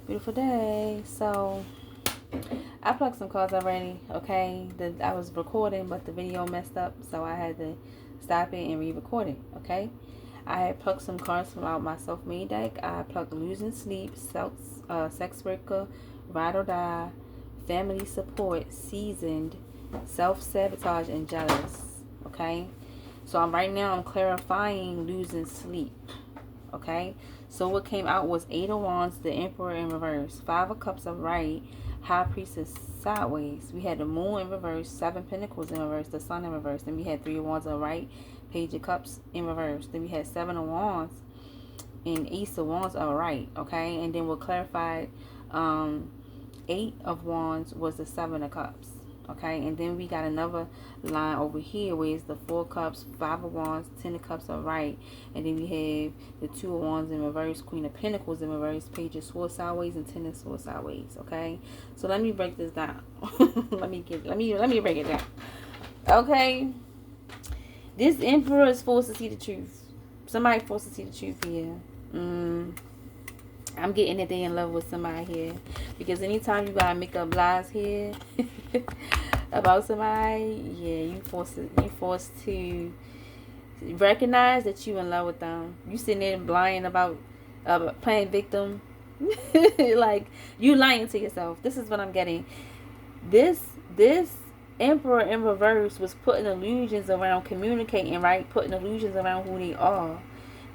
Beautiful day. So I plucked some cards already. Okay, I was recording, but the video messed up, so I had to stop it and re-record it. Okay, I had plucked some cards from out my self-made deck. I plucked Losing Sleep, Sex Worker, Ride or Die, Family Support, Seasoned, Self-Sabotage, and Jealous. Okay, so right now I'm clarifying Losing Sleep. Okay, so what came out was Eight of Wands, the Emperor in reverse, Five of Cups upright, High Priestess sideways. We had the Moon in reverse, Seven Pentacles in reverse, the Sun in reverse. Then we had Three of Wands upright, Page of Cups in reverse. Then we had Seven of Wands and Ace of Wands upright. Okay, and then we'll clarify Eight of Wands was the Seven of Cups. Okay, and then we got another line over here where it's the Four Cups, Five of Wands, Ten of Cups upright, and then we have the Two of Wands in reverse, Queen of Pentacles in reverse, Page of Swords sideways, and Ten of Swords sideways. Okay, so let me break this down. let me break it down. Okay, this Emperor is forced to see the truth. Somebody forced to see the truth here. I'm getting that they in love with somebody here, because anytime you gotta make up lies here about somebody, yeah, you forced to recognize that you in love with them. You sitting there blind about playing victim, like you lying to yourself. This is what I'm getting. This Emperor in reverse was putting illusions around communicating, right? Putting illusions around who they are.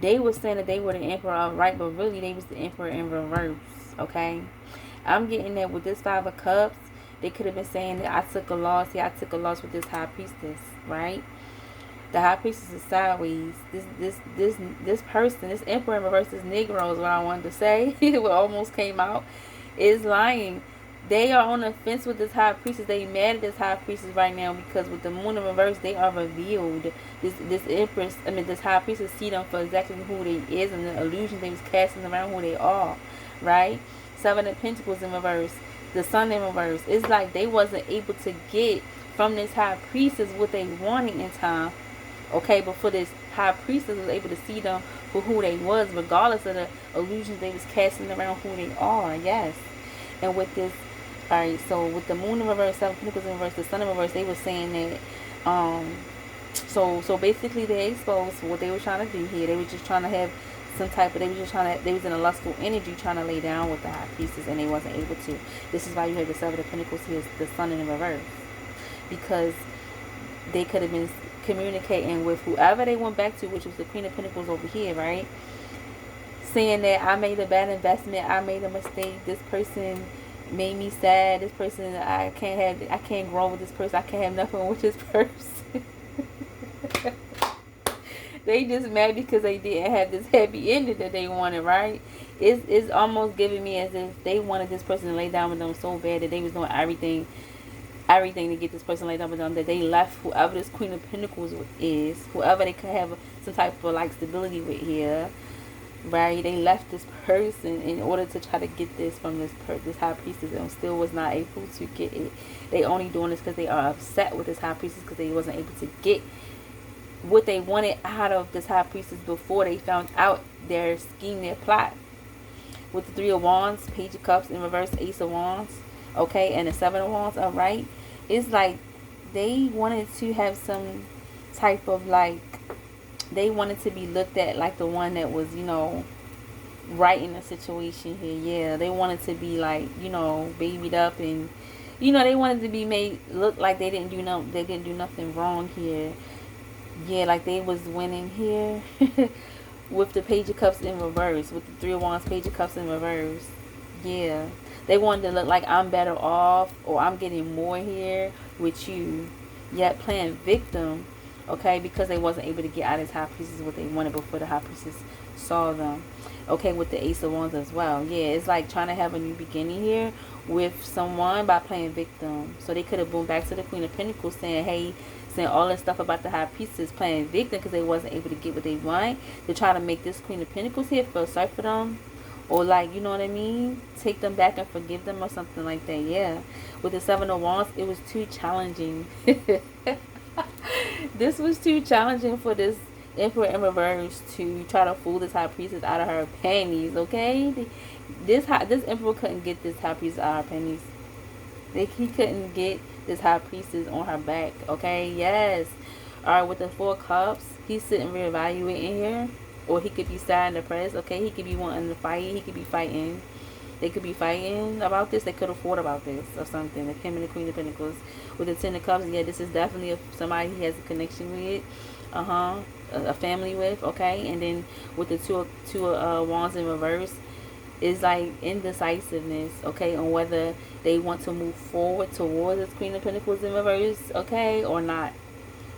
They were saying that they were the Emperor, right? But really, they was the Emperor in reverse, okay? I'm getting that with this Five of Cups. They could have been saying that I took a loss. Yeah, I took a loss with this High Priestess, right? The High Priestess is sideways. This person, this Emperor in reverse, this Negro is what I wanted to say. What almost came out is lying. They are on the fence with this High Priestess. They mad at this High Priestess right now because with the Moon in reverse, they are revealed. This Empress, this High Priestess see them for exactly who they is and the illusion they was casting around who they are, right? Seven of Pentacles in reverse, the Sun in reverse. It's like they wasn't able to get from this High Priestess what they wanted in time, okay? But for this High Priestess was able to see them for who they was, regardless of the illusions they was casting around who they are. Yes, and with this. Alright, so with the Moon in reverse, Seven Pentacles in reverse, the Sun in reverse, they were saying that, so basically they exposed what they were trying to do here. They were just trying to have some type of, they was in a lustful energy trying to lay down with the High Priestess, and they wasn't able to. This is why you have the Seven of Pentacles here, the Sun in reverse. Because they could have been communicating with whoever they went back to, which was the Queen of Pentacles over here, right? Saying that I made a bad investment, I made a mistake, this person made me sad, this person, I can't grow with this person, I can't have nothing with this person. They just mad because they didn't have this happy ending that they wanted, right? It's almost giving me as if they wanted this person to lay down with them so bad that they was doing everything to get this person laid down with them, that they left whoever this Queen of Pentacles is, whoever they could have some type of like stability with here, right? They left this person in order to try to get this from this High Priestess, and still was not able to get it. They only doing this because they are upset with this High Priestess because they wasn't able to get what they wanted out of this High Priestess before they found out their scheme, their plot. With the Three of Wands, Page of Cups in reverse, Ace of Wands, okay, and the Seven of Wands upright. It's like they wanted to have some type of like, they wanted to be looked at like the one that was, right in the situation here. Yeah, they wanted to be like, babied up, and they wanted to be made look like they didn't do nothing wrong here. Yeah, like they was winning here. With the Page of Cups in reverse, with the Three of Wands, Page of Cups in reverse. Yeah, they wanted to look like I'm better off, or I'm getting more here with you, yet playing victim. Okay, because they wasn't able to get out of this High Priestess what they wanted before the High Priestess saw them. Okay, with the Ace of Wands as well. Yeah, it's like trying to have a new beginning here with someone by playing victim. So they could have gone back to the Queen of Pentacles saying, hey, saying all this stuff about the High Priestess playing victim because they wasn't able to get what they want. To try to make this Queen of Pentacles here feel sorry for them. Or like, you know what I mean? Take them back and forgive them or something like that. Yeah. With the Seven of Wands, it was too challenging. This was too challenging for this Emperor in reverse to try to fool this high priestess out of her panties, okay? This emperor couldn't get this high priestess out of her panties. He couldn't get this high priestess on her back, okay? Yes. Alright, with the 4 cups, he's sitting reevaluating here. Or he could be sad and depressed, okay? He could be wanting to fight. He could be fighting. They could be fighting about this. They could have fought about this or something. The King and the Queen of Pentacles. With the 10 of Cups, yeah, this is definitely somebody he has a connection with. A family with, okay? And then with the two Wands in reverse, is like indecisiveness, okay, on whether they want to move forward towards this Queen of Pentacles in reverse, okay, or not.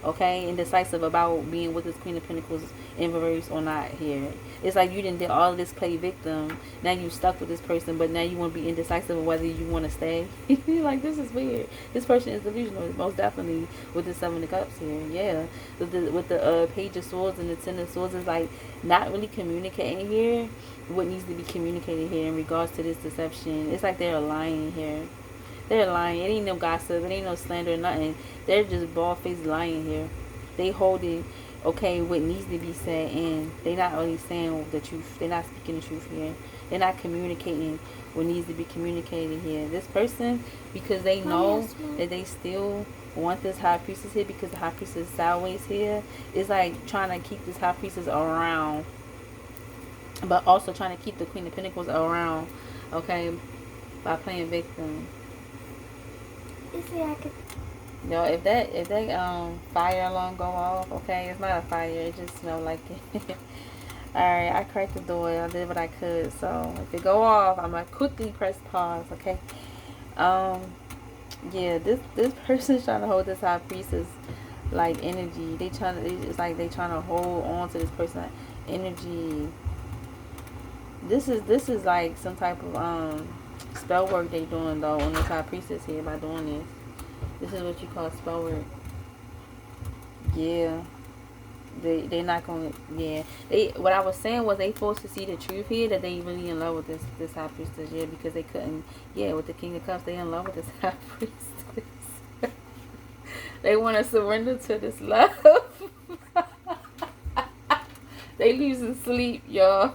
Okay, indecisive about being with this Queen of Pentacles in reverse or not here. It's like you did all of this play victim. Now you stuck with this person, but now you want to be indecisive of whether you want to stay. Like, this is weird. This person is delusional, most definitely, with the 7 of Cups here. Yeah, with the Page of Swords and the 10 of Swords is like not really communicating here what needs to be communicated here in regards to this deception. It's like they're lying here. They're lying. It ain't no gossip. It ain't no slander or nothing. They're just bald-faced lying here. They holding, okay, what needs to be said, and they're not really saying the truth. They're not speaking the truth here. They're not communicating what needs to be communicated here. This person, because they know that they still want this high priestess here, because the high priestess is sideways here, is like trying to keep this high priestess around, but also trying to keep the Queen of Pentacles around, okay, by playing victim. No, if that fire alarm go off, okay, it's not a fire, it just smells like it. Alright, I cracked the door, I did what I could, so if it go off, I'm gonna quickly press pause, okay? Yeah, this person's trying to hold this high priestess like energy. It's like they trying to hold on to this person energy. This is like some type of spell work they doing though on this high priestess here by doing this. This is what you call spell work. Yeah. They not gonna, yeah. What I was saying was they forced to see the truth here, that they really in love with this high priestess, yeah, because they couldn't, yeah, with the King of Cups, they in love with this high priestess. They want to surrender to this love. They losing sleep, y'all.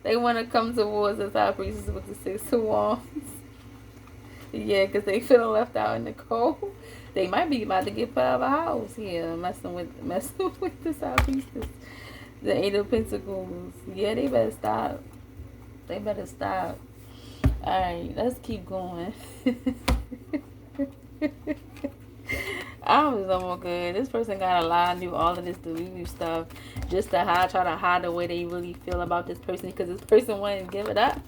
They want to come towards this high priestess with the 6 of Wands. Yeah, because they feeling left out in the cold. They might be about to get put out of a house here, messing with this high priestess. The 8 of Pentacles. Yeah, they better stop. They better stop. Alright, let's keep going. I was almost good. This person gotta lie and do all of this delusional stuff just to try to hide the way they really feel about this person, because this person wouldn't give it up.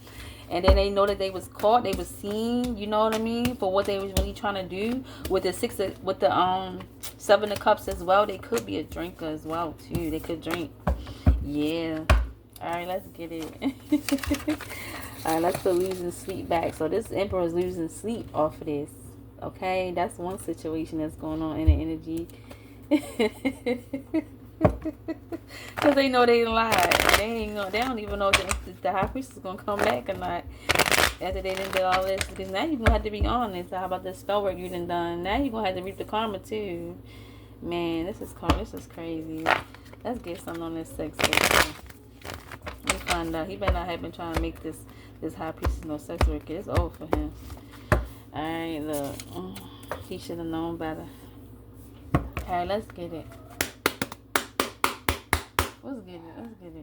And then they know that they was caught, they was seen, you know what I mean, for what they was really trying to do. With the 7 of Cups as well, they could be a drinker as well too. They could drink. Yeah. Alright, let's get it. Alright, let's put losing sleep back. So this Emperor is losing sleep off of this. Okay, that's one situation that's going on in the energy. Because they know they lied. They don't even know if the high priest is gonna come back or not after they done did all this. Because now you're gonna have to be honest. How about the spell work you done? Now you're gonna have to reap the karma too. Man, this is crazy. Let's get something on this sex worker. Let me find out. He better not have been trying to make this high priest no sex worker. It's over for him. Alright, look. He should have known better. Alright, let's get it. Let's get it.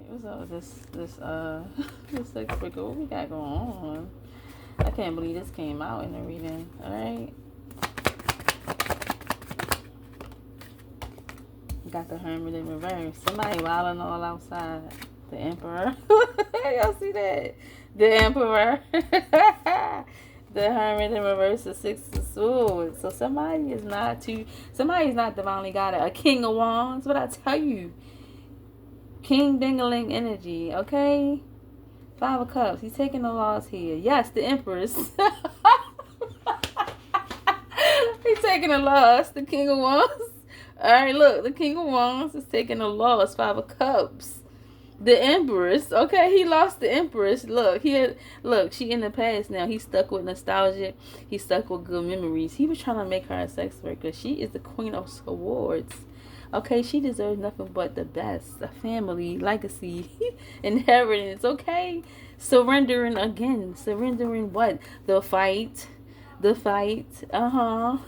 What's up with this sex worker? What we got going on? I can't believe this came out in the reading. Alright. Got the Hermit in reverse. Somebody wilding all outside. The Emperor. Y'all see that? The Emperor. The Hermit in reverse, the 6 of Swords. So somebody's not divinely guided. A King of Wands. What I tell you? King Dingaling energy. Okay? 5 of Cups. He's taking the loss here. Yes, the Empress. He's taking a loss. The King of Wands. Alright, look. The King of Wands is taking a loss. 5 of Cups. The Empress, okay, he lost the Empress. Look, she in the past now. He's stuck with nostalgia. He's stuck with good memories. He was trying to make her a sex worker. She is the Queen of Swords. Okay, she deserves nothing but the best. A family, legacy, inheritance, okay? Surrendering again. Surrendering what? The fight. The fight. Uh-huh.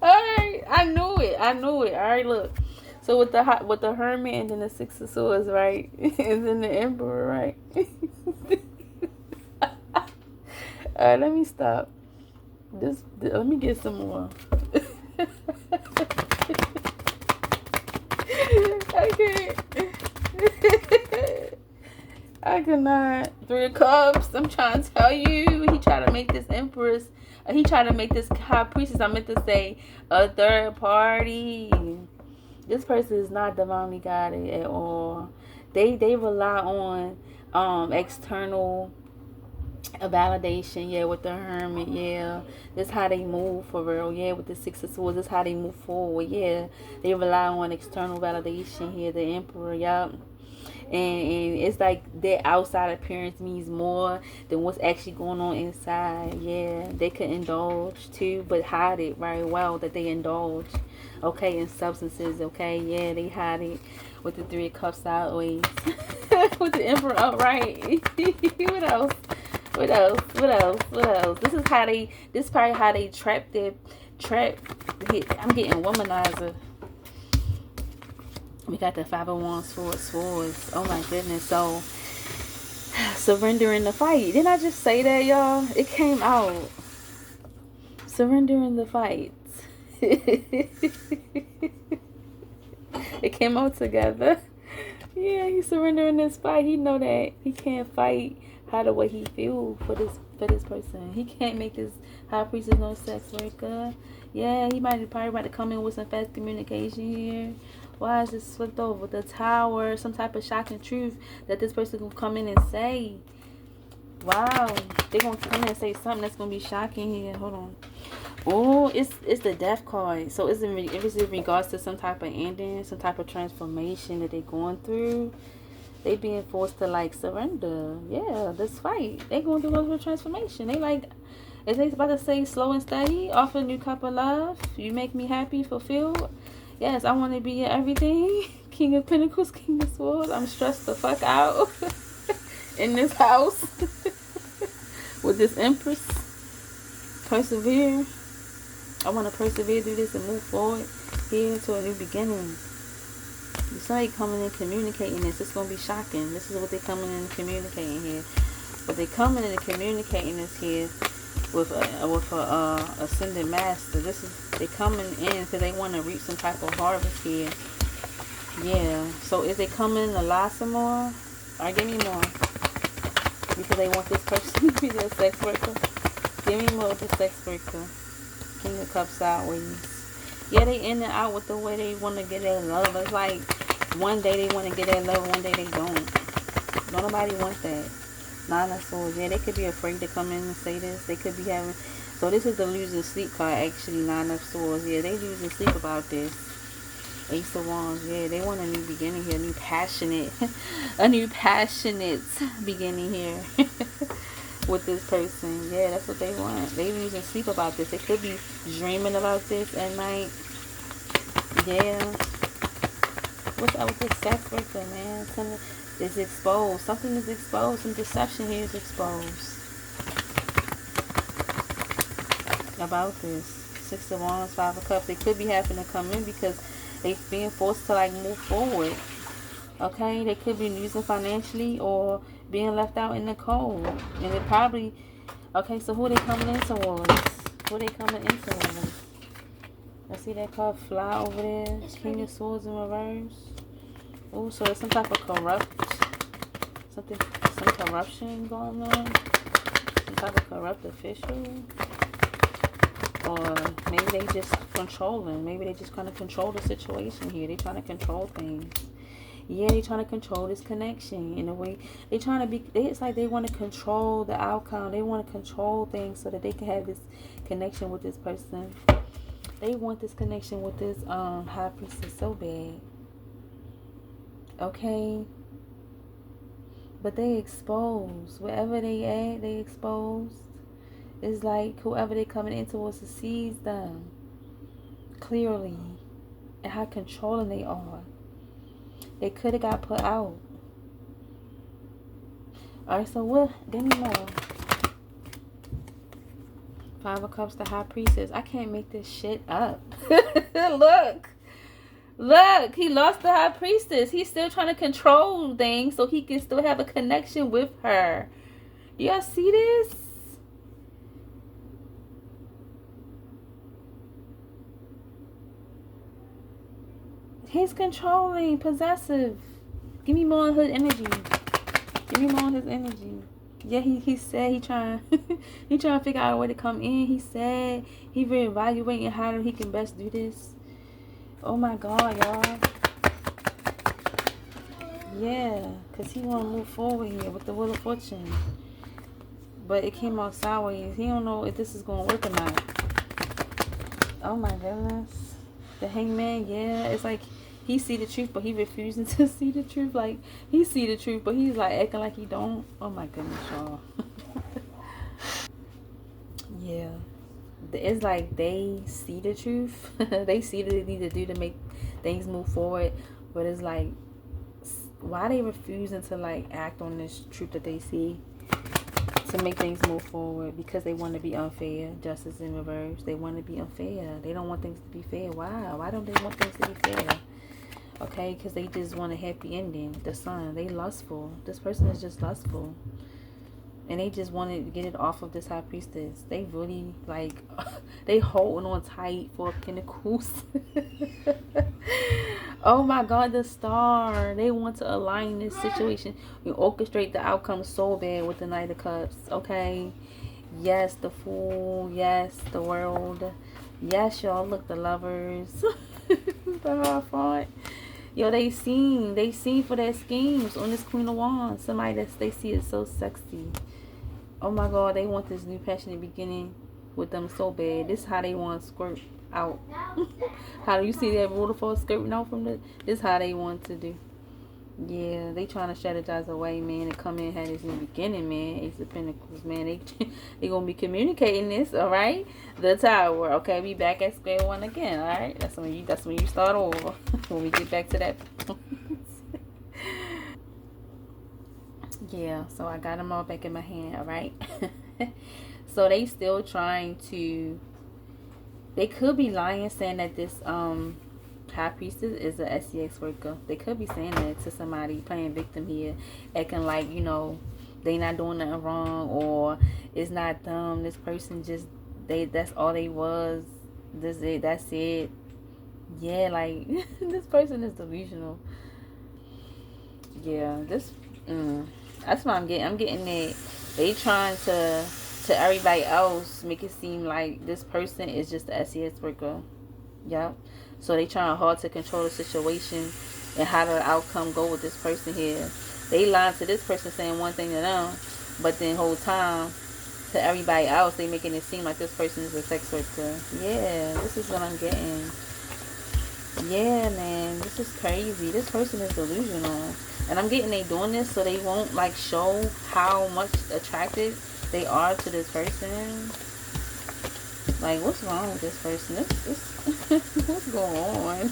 Alright, I knew it. I knew it. Alright, look. So with the Hermit and then the Six of Swords, right? And then the Emperor, right? Alright, let me stop. Let me get some more. I can't. I cannot. Three of Cups. I'm trying to tell you. He tried to make this Empress. He tried to make this High Priestess. I meant to say a third party. This person is not divinely guided at all. They rely on external validation, yeah, with the Hermit, yeah. This how they move for real, yeah, with the Six of Swords. This how they move forward, yeah. They rely on external validation here, the Emperor, yeah. And it's like their outside appearance means more than what's actually going on inside. Yeah, they could indulge too, but hide it very well that they indulge, okay, in substances, okay. Yeah, they hide it with the Three of Cups sideways. With the Emperor upright. What else? What else? What else? What else? This is probably how they trap. I'm getting womanizer. We got the 5 of Wands, swords. Oh my goodness. So, surrendering the fight. Didn't I just say that, y'all? It came out. Surrendering the fight. It came out together. Yeah, he's surrendering this fight. He know that he can't fight how the way he feel for this person. He can't make this High Priestess no sex worker. Yeah, he probably about to come in with some fast communication here. Why is this flipped over? The Tower, some type of shocking truth that this person gonna come in and say. Wow, they're gonna come in and say something that's gonna be shocking here. Hold on. Oh, it's the Death card. So it's in regards to some type of ending, some type of transformation that they're going through. They being forced to like surrender. Yeah, this fight. They going through a transformation. They like, is they about to say slow and steady, offer a new cup of love. You make me happy, fulfilled. Yes, I want to be everything. King of Pentacles, King of Swords. I'm stressed the fuck out in this house with this Empress. Persevere. I want to persevere through this and move forward here to a new beginning. Somebody coming in communicating this. It's going to be shocking. This is what they're coming in communicating here. But they're coming in and communicating this here with a ascended master. They coming in because they want to reap some type of harvest here. Yeah. So is they coming to lie some more? Or give me more? Because they want this person to be their sex worker. Give me more with the sex worker. King of Cups sideways. Yeah, they in and out with the way they want to get their love. It's like one day they want to get their love, one day they don't. Nobody wants that. Nine of Swords. Yeah, they could be afraid to come in and say this. They could be having... So this is the losing sleep card, actually. Nine of Swords. Yeah, they losing sleep about this. Ace of Wands. Yeah, they want a new beginning here. A new passionate beginning here. With this person. Yeah, that's what they want. They losing sleep about this. They could be dreaming about this at night. Yeah. What's up with this sex worker, man? Something is exposed. Something is exposed. Some deception here is exposed. About this. Six of Wands, Five of Cups. They could be having to come in because they being forced to like move forward. Okay? They could be losing financially or being left out in the cold. And it probably... Okay, so who are they coming in towards? Who are they coming in towards? I see that card fly over there. King of Swords in reverse. Oh, so there's some type of some corruption going on. Some type of corrupt official. Or maybe they just controlling. Maybe they just kind of control the situation here. They trying to control things. Yeah, they trying to control this connection in a way. They trying to be... It's like they want to control the outcome. They want to control things so that they can have this connection with this person. They want this connection with this High Priestess so bad. Okay? But they exposed. Wherever they at, they exposed. It's like whoever they coming into was to seize them. clearly, and how controlling they are. They could have got put out. Alright, so what? Give me more. Five of Cups, the High Priestess. I can't make this shit up. Look. Look, he lost the High Priestess. He's still trying to control things so he can still have a connection with her. Y'all see this? He's controlling, possessive. Give me more of his energy. Give me more of his energy. Yeah, he said he trying he trying to figure out a way to come in. He said he reevaluating how he can best do this. Oh my God, y'all. Yeah, because he want to move forward here with the Wheel of Fortune. But it came out sideways. He don't know if this is going to work or not. Oh my goodness. The Hangman, yeah. It's like he see the truth, but he refusing to see the truth. Like, he see the truth, but he's like acting like he don't. Oh my goodness, y'all. Yeah. It's like they see the truth. They see what they need to do to make things move forward. But it's like, why they refusing to like act on this truth that they see to make things move forward? Because they want to be unfair. Justice in reverse. They want to be unfair. They don't want things to be fair. Why don't they want things to be fair? Okay, because they just want a happy ending. The Sun, they lustful. This person is just lustful. And they just wanted to get it off of this High Priestess. They really, like, they holding on tight for Pentacles. Oh my God, the Star. They want to align this situation. You orchestrate the outcome so bad with the Knight of Cups. Okay. Yes, the Fool. Yes, the World. Yes, y'all. Look, the Lovers. The Hierophant. Yo, they seen for their schemes on this Queen of Wands. Somebody that they see is so sexy. Oh my God, they want this new passionate beginning with them so bad. This is how they want to squirt out. How do you see that waterfall skirting out from the? This is how they want to do. Yeah, they trying to strategize away, man, and come in and have this new beginning, man. Ace of Pentacles, man. They gonna be communicating this, all right? The Tower, okay. We back at square one again, all right? That's when you start over. When we get back to that. Yeah, so I got them all back in my hand, all right? So they still trying to, they could be lying, saying that this High Priestess is a SEX worker. They could be saying that to somebody, playing victim here, acting like, you know, they not doing nothing wrong, or it's not them. This person just, that's all they was. That's it. Yeah, like, this person is delusional. Yeah, this, that's what I'm getting. I'm getting that they trying to everybody else make it seem like this person is just a SES worker. Yep. So they trying hard to control the situation and how the outcome go with this person here. They lying to this person, saying one thing to them, but then whole time to everybody else they making it seem like this person is a sex worker. Yeah, this is what I'm getting. Yeah, man, this is crazy. This person is delusional. And I'm getting they doing this so they won't like show how much attracted they are to this person. Like, what's wrong with this person? This what's going on?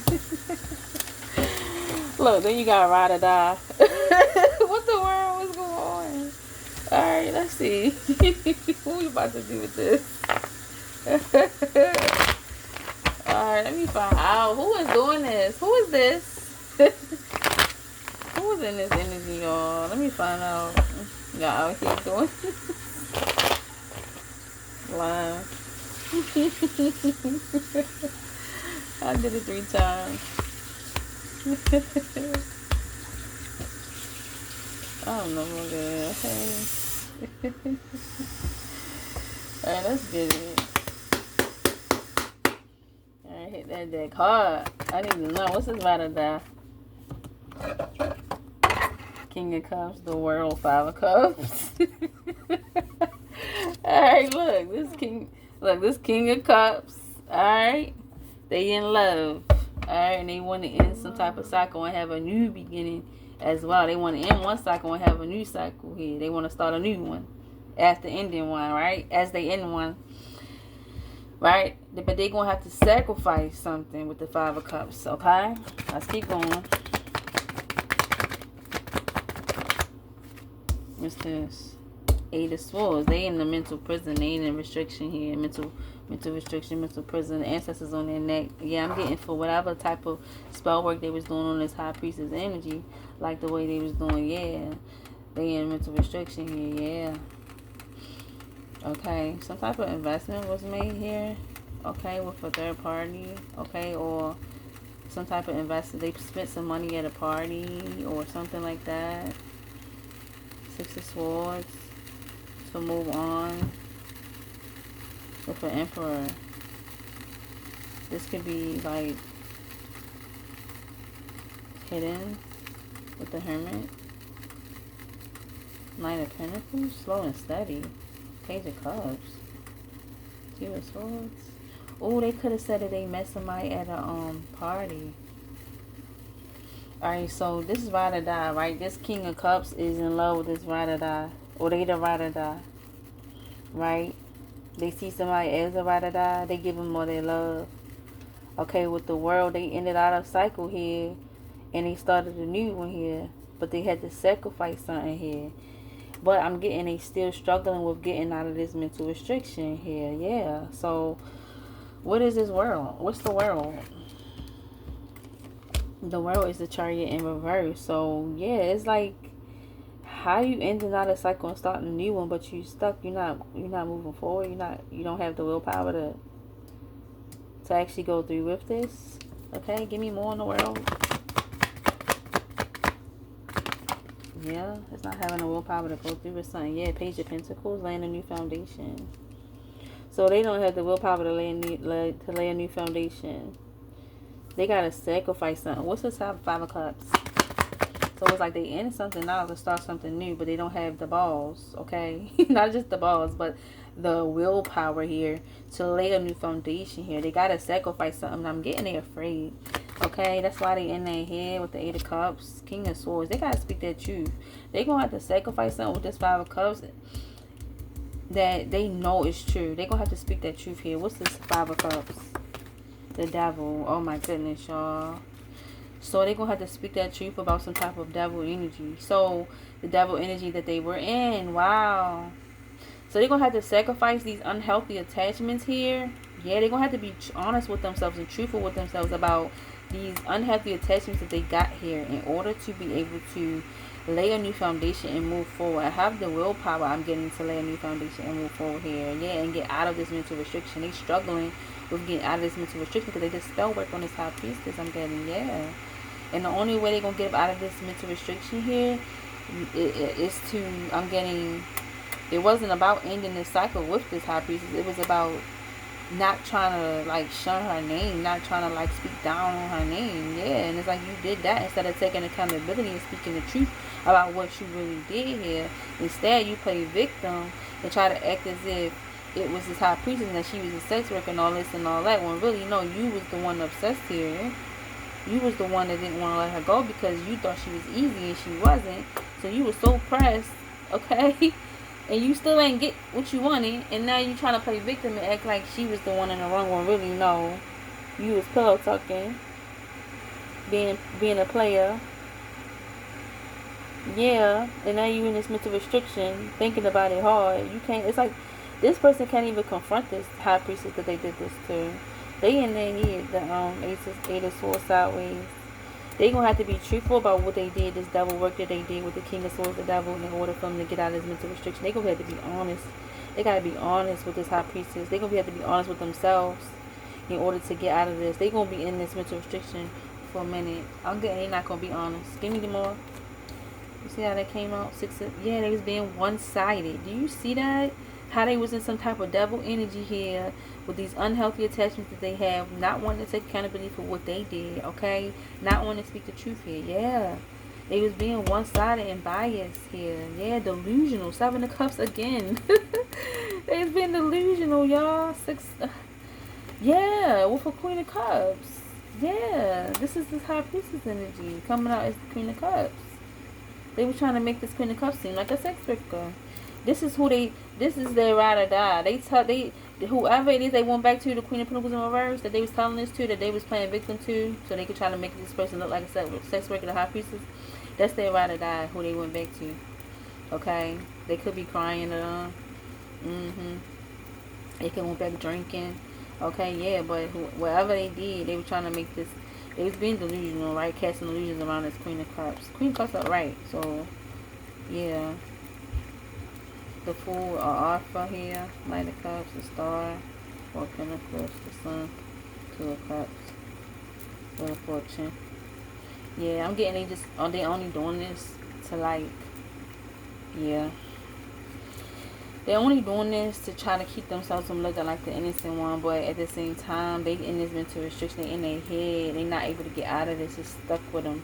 Look, then you got ride or die. What the world? What's going on? Alright, let's see. What we about to do with this? Alright, let me find out. Who is doing this? Who is this? Who's in this energy, y'all? Let me find out. Y'all out here doing lying. I did it 3 times. I don't know what that is. Okay. Alright, let's get it. Alright, hit that deck hard. I need to know. What's this ride or die? King of Cups, the World, 5 of Cups. Alright, look, this King of Cups. Alright, they in love. Alright, and they want to end some type of cycle and have a new beginning as well. They want to end one cycle and have a new cycle here. They want to start a new one after ending one, right? As they end one. right? But they're going to have to sacrifice something with the Five of Cups, okay? Let's keep going. What's this? Eight of Swords. They in the mental prison. They in restriction here. Mental restriction, mental prison. The ancestors on their neck. Yeah, I'm getting for whatever type of spell work they was doing on this High Priestess energy. Like the way they was doing, yeah. They in mental restriction here, yeah. Okay. Some type of investment was made here. Okay, with a third party. Okay, or some type of investment. They spent some money at a party or something like that. Six of Swords. To move on with an Emperor. This could be like hidden with the Hermit. Knight of Pentacles, slow and steady. Page of Cups. Two of Swords. Oh, they could have said that they met somebody at a party. Alright, so this is ride or die, right? This King of Cups is in love with this ride or die. Or they the ride or die. Right? They see somebody as a ride or die. They give them more their love. Okay, with the world, they ended out of cycle here. And they started a new one here. But they had to sacrifice something here. But I'm getting they still struggling with getting out of this mental restriction here. Yeah. So, what is this world? What's the world? The world is the Chariot in reverse. So, yeah, it's like how you ending out a cycle and starting a new one, but you stuck. You're not moving forward. You don't have the willpower to actually go through with this. Okay, give me more in the world. Yeah, it's not having the willpower to go through with something. Yeah, Page of Pentacles, laying a new foundation. So they don't have the willpower to lay a new foundation. They gotta sacrifice something. What's the top? Five of Cups. So it's like they end something now to start something new, but they don't have the balls, okay? Not just the balls, but the willpower here to lay a new foundation here. They gotta sacrifice something. I'm getting they afraid, okay? That's why they in their head with the Eight of Cups, King of Swords. They gotta speak that truth. They gonna have to sacrifice something with this Five of Cups that they know is true. They gonna have to speak that truth here. What's this Five of Cups? The Devil. Oh my goodness, y'all. So they're going to have to speak that truth about some type of devil energy. So the devil energy that they were in. Wow. So they're going to have to sacrifice these unhealthy attachments here. Yeah, they're going to have to be honest with themselves and truthful with themselves about these unhealthy attachments that they got here in order to be able to lay a new foundation and move forward. I have the willpower I'm getting to lay a new foundation and move forward here. Yeah, and get out of this mental restriction. They're struggling with getting out of this mental restriction because they just spell work on this High Priestess. I'm getting, yeah. And the only way they're going to get out of this mental restriction here is to, I'm getting, it wasn't about ending this cycle with this High Priestess. It was about not trying to, like, shun her name, not trying to, like, speak down on her name. Yeah, and it's like you did that instead of taking accountability and speaking the truth about what you really did here. Instead, you play victim and try to act as if it was this High Priestess and that she was a sex worker and all this and all that, when really, no, you was the one obsessed here. You was the one that didn't want to let her go because you thought she was easy and she wasn't. So you were so pressed, okay? And you still ain't get what you wanted. And now you trying to play victim and act like she was the one in the wrong one. Really, no. You was pillow tucking. Being a player. Yeah. And now you in this mental restriction. Thinking about it hard. You can't. It's like this person can't even confront this High Priestess that they did this to. They in there here, the Eight of Swords sideways. They gonna have to be truthful about what they did, this devil work that they did with the King of Swords, the devil, in order for them to get out of this mental restriction. They gonna have to be honest. They gotta be honest with this High Priestess. They gonna have to be honest with themselves in order to get out of this. They gonna be in this mental restriction for a minute. I'm getting they not gonna be honest. Give me the more. You see how that came out? Yeah, they was being one-sided. Do you see that? How they was in some type of devil energy here with these unhealthy attachments that they have, not wanting to take accountability for what they did, okay? Not wanting to speak the truth here. Yeah. They was being one-sided and biased here. Yeah, delusional. Seven of Cups again. They was being delusional, y'all. Yeah, with a Queen of Cups. Yeah, this is this High Priestess energy coming out as the Queen of Cups. They were trying to make this Queen of Cups seem like a sex worker. This is their ride or die. whoever it is they went back to, the Queen of Pentacles in reverse, that they was telling this to, that they was playing victim to, so they could try to make this person look like a sex worker, the High Priestess. That's their ride or die, who they went back to. Okay? They could be crying at them. They could went back drinking. Okay, yeah, but whatever they did, they were trying to make this, they was being delusional, right? Casting illusions around this Queen of Cups. Queen of Cups are right, so, yeah. The Fool, Arthur here, Knight of Cups, the Star, Four of Pentacles, the Sun, Two of Cups, Wheel of Fortune. Yeah, I'm getting they only doing this to like, yeah. They're only doing this to try to keep themselves from looking like the innocent one, but at the same time, they in this mental restriction, they in their head, they not able to get out of this, it's stuck with them,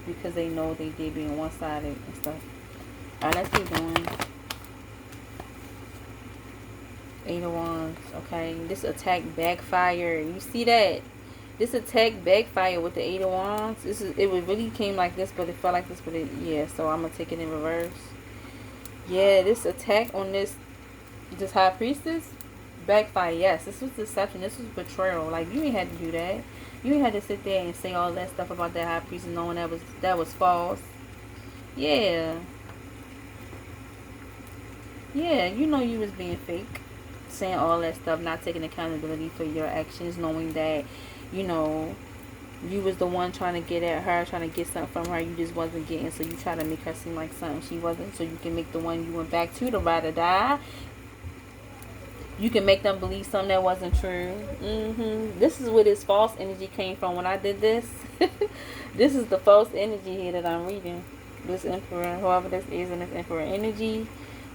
because they know they did being one-sided and stuff. Alright, let's keep going. Eight of Wands, okay, this attack backfire, you see that? This attack backfire with the Eight of Wands. It really came like this, but it felt like this, but yeah, so I'm gonna take it in reverse. Yeah, this attack on this High Priestess backfire. Yes, this was deception. This was betrayal. Like, you ain't had to do that. You ain't had to sit there and say all that stuff about that High Priestess, knowing that was false. Yeah. Yeah, you know you was being fake, saying all that stuff, not taking accountability for your actions, knowing that, you know, you was the one trying to get at her, trying to get something from her, you just wasn't getting, so you try to make her seem like something she wasn't, so you can make the one you went back to, the ride or die, you can make them believe something that wasn't true. This is where this false energy came from when I did this. This is the false energy here that I'm reading. This Emperor, whoever this is in this Emperor energy,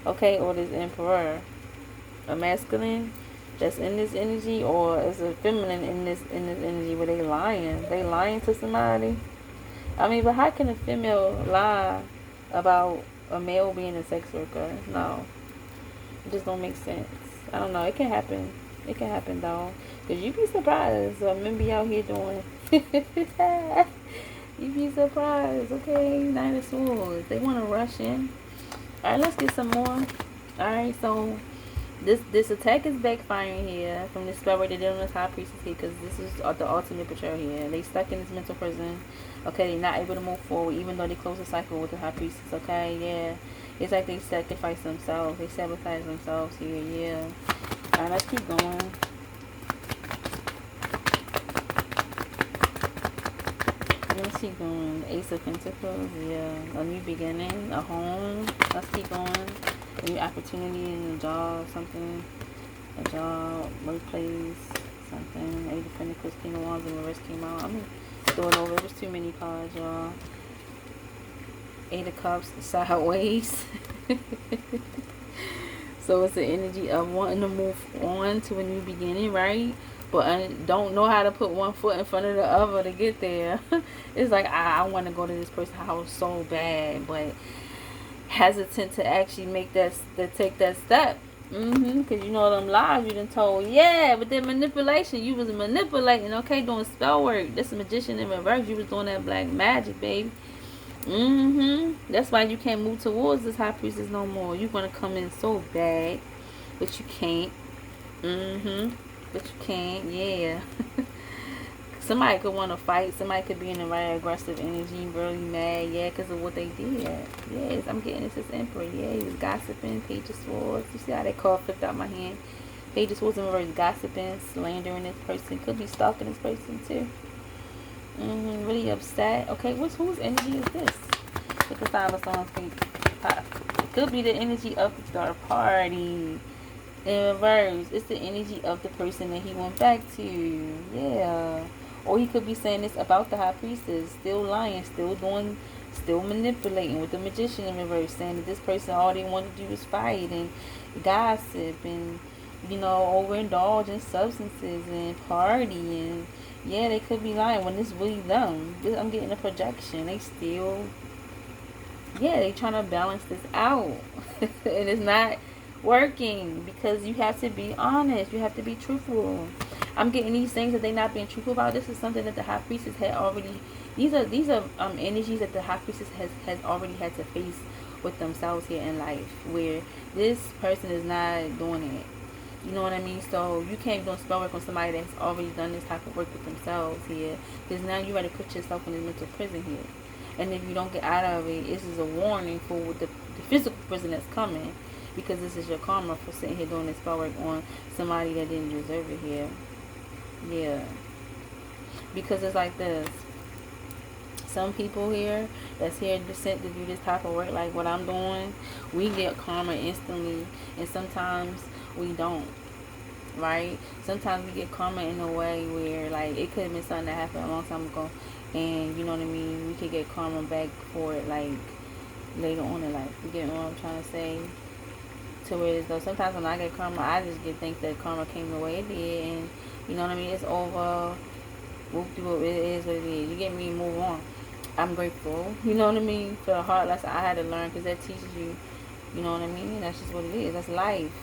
okay, or this Emperor, a masculine that's in this energy, or is a feminine in this energy where they lying to somebody. I mean, but how can a female lie about a male being a sex worker? No, it just don't make sense. I don't know, it can happen though, because you'd be surprised men be out here doing you'd be surprised. Okay, Nine of Swords, they want to rush in. Alright, let's get some more. Alright, so this attack is backfiring here from this spell where they're dealing with High Priestess here, because this is the ultimate betrayal here. They stuck in this mental prison. Okay, they're not able to move forward, even though they close the cycle with the High Priestess. Okay, yeah. It's like they sacrifice themselves. They sabotage themselves here, yeah. Alright, let's keep going. Let's keep going. Ace of Pentacles, yeah. A new beginning, a home. Let's keep going. A new opportunity in a job, something. A job, workplace, something. Eight of Pentacles, King of Wands, and the rest came out. I'm going to throw it over. It was too many cards, y'all. Eight of Cups, sideways. So it's the energy of wanting to move on to a new beginning, right? But don't know how to put one foot in front of the other to get there. It's like, I want to go to this person's house so bad, but hesitant to actually take that step. Because you know them lies you done told. Yeah, but then manipulation, you was manipulating, okay, doing spell work. This magician in reverse, you was doing that black magic, baby. That's why you can't move towards this High Priestess no more. You want to come in so bad, but you can't. But you can't, yeah. Somebody could want to fight. Somebody could be in a very aggressive energy, really mad, yeah, because of what they did. Yes, I'm getting this Emperor. Yeah, he was gossiping, Page of Swords. You see how that card flipped out my hand? Page of Swords in reverse, gossiping, slandering this person. Could be stalking this person too. Really upset. Okay, whose energy is this? With the Five of Swords, it could be the energy of the third party. In reverse, it's the energy of the person that he went back to. Yeah. Or he could be saying this about the High Priestess. Still lying, still manipulating with the Magician in reverse. Saying that this person, all they want to do is fight and gossip and, you know, overindulge in substances and party. And, yeah, they could be lying when it's really them. I'm getting a projection. They still, yeah, they trying to balance this out. And it's not working, because you have to be honest, you have to be truthful. I'm getting these things that they're not being truthful about. This is something that the High Priestess had already, these are energies that the High Priestess has already had to face with themselves here in life, where this person is not doing it. You know what I mean? So you can't do spell work on somebody that's already done this type of work with themselves here. Because now you ready to put yourself in this mental prison here. And if you don't get out of it, this is a warning for the physical prison that's coming. Because this is your karma for sitting here doing this spell work on somebody that didn't deserve it here. Yeah. Because it's like this. Some people here that's here sent to do this type of work like what I'm doing, we get karma instantly, and sometimes we don't, right? Sometimes we get karma in a way where like it could have been something that happened a long time ago, and you know what I mean, we could get karma back for it like later on in life. You get what I'm trying to say? To where it's though sometimes when I get karma, I just get think that karma came the way it did, and you know what I mean, it's over. Whoop-de-whoop, it is what it is. You get me? Move on. I'm grateful, you know what I mean, for the hard lesson I had to learn, because that teaches you, you know what I mean, that's just what it is, that's life.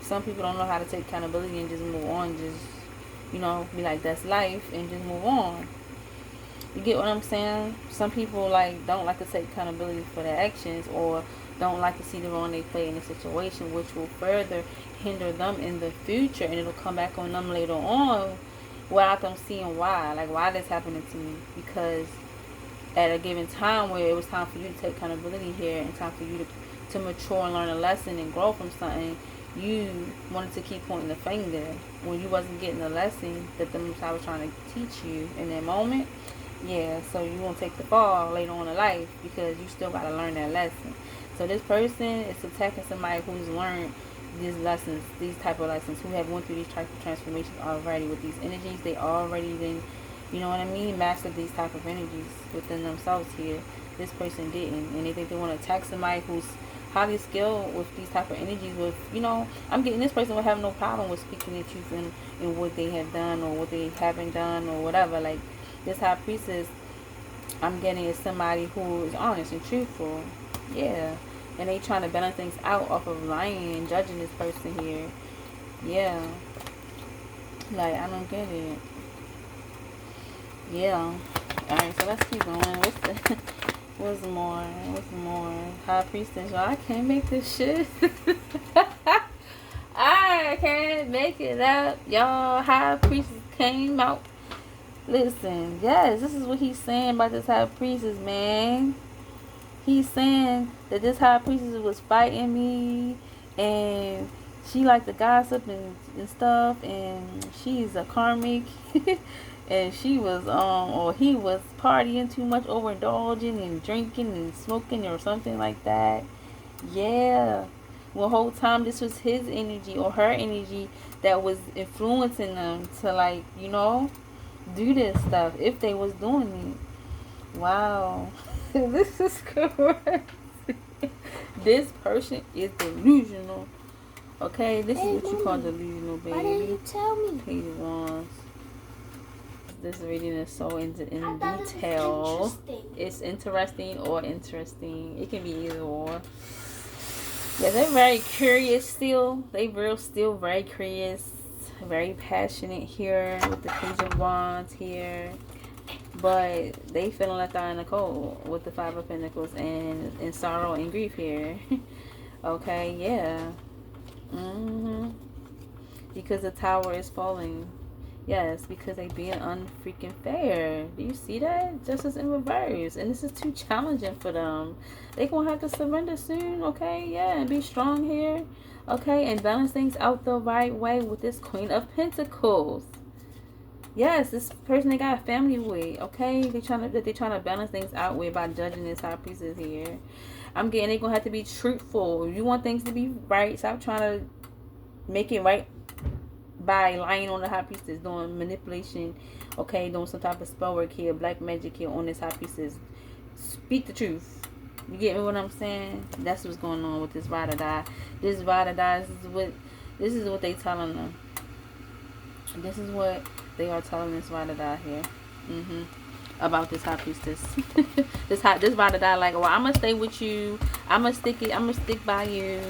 Some people don't know how to take accountability and just move on, just, you know, be like, that's life, and just move on. You get what I'm saying? Some people, like, don't like to take accountability for their actions, or don't like to see the role they play in a situation, which will further hinder them in the future, and it'll come back on them later on without them seeing why, like, why this happening to me, because at a given time where it was time for you to take accountability here and time for you to mature and learn a lesson and grow from something, you wanted to keep pointing the finger when you wasn't getting the lesson that the Most High was trying to teach you in that moment. Yeah, so you won't take the fall later on in life because you still got to learn that lesson. So this person is attacking somebody who's learned these lessons, these type of lessons, who have went through these type of transformations already with these energies. They already been, you know what I mean, mastered these type of energies within themselves here. This person didn't, and they think they want to attack somebody who's highly skilled with these type of energies. With, you know, I'm getting this person will have no problem with speaking the truth in what they have done or what they haven't done or whatever. Like this high priestess, I'm getting is somebody who is honest and truthful. Yeah, and they trying to balance things out off of lying and judging this person here. Yeah, like I don't get it. Yeah. Alright, so let's keep going. What's more? High priestess, y'all. I can't make this shit. I can't make it up. Y'all, high priestess came out. Listen, yes, this is what he's saying about this high priestess, man. He's saying that this high priestess was fighting me, and she liked to gossip and stuff, and she's a karmic. And she was or he was partying too much, overindulging and drinking and smoking or something like that. Yeah. Well, whole time this was his energy or her energy that was influencing them to, like, you know, do this stuff if they was doing it. Wow. This is crazy. This person is delusional. Okay, this is what you call delusional, baby. Why didn't you tell me? Page wands. This reading is so in detail. It's interesting or interesting. It can be either or. Yeah, they're very curious still. Still very curious. Very passionate here with the Page of Wands here. But they feeling left out in the cold with the Five of Pentacles and sorrow and grief here. Okay, yeah. Because the tower is falling. Yes, because they being unfreaking fair. Do you see that? Justice in reverse. And this is too challenging for them. They gonna have to surrender soon, okay? Yeah, and be strong here. Okay, and balance things out the right way with this Queen of Pentacles. Yes, this person they got a family with, okay? They trying to balance things out with by judging this high priestess here. I'm getting they gonna have to be truthful. If you want things to be right, stop trying to make it right by lying on the high priestess, doing manipulation, okay, doing some type of spell work here, black magic here on this high priestess. Speak the truth. You get me what I'm saying? That's what's going on with this ride or die. This ride or die, this is what they telling them. This is what they are telling this ride or die here. About this high priestess. this ride or die, like, well, I'm gonna stay with you. I'm gonna stick by you.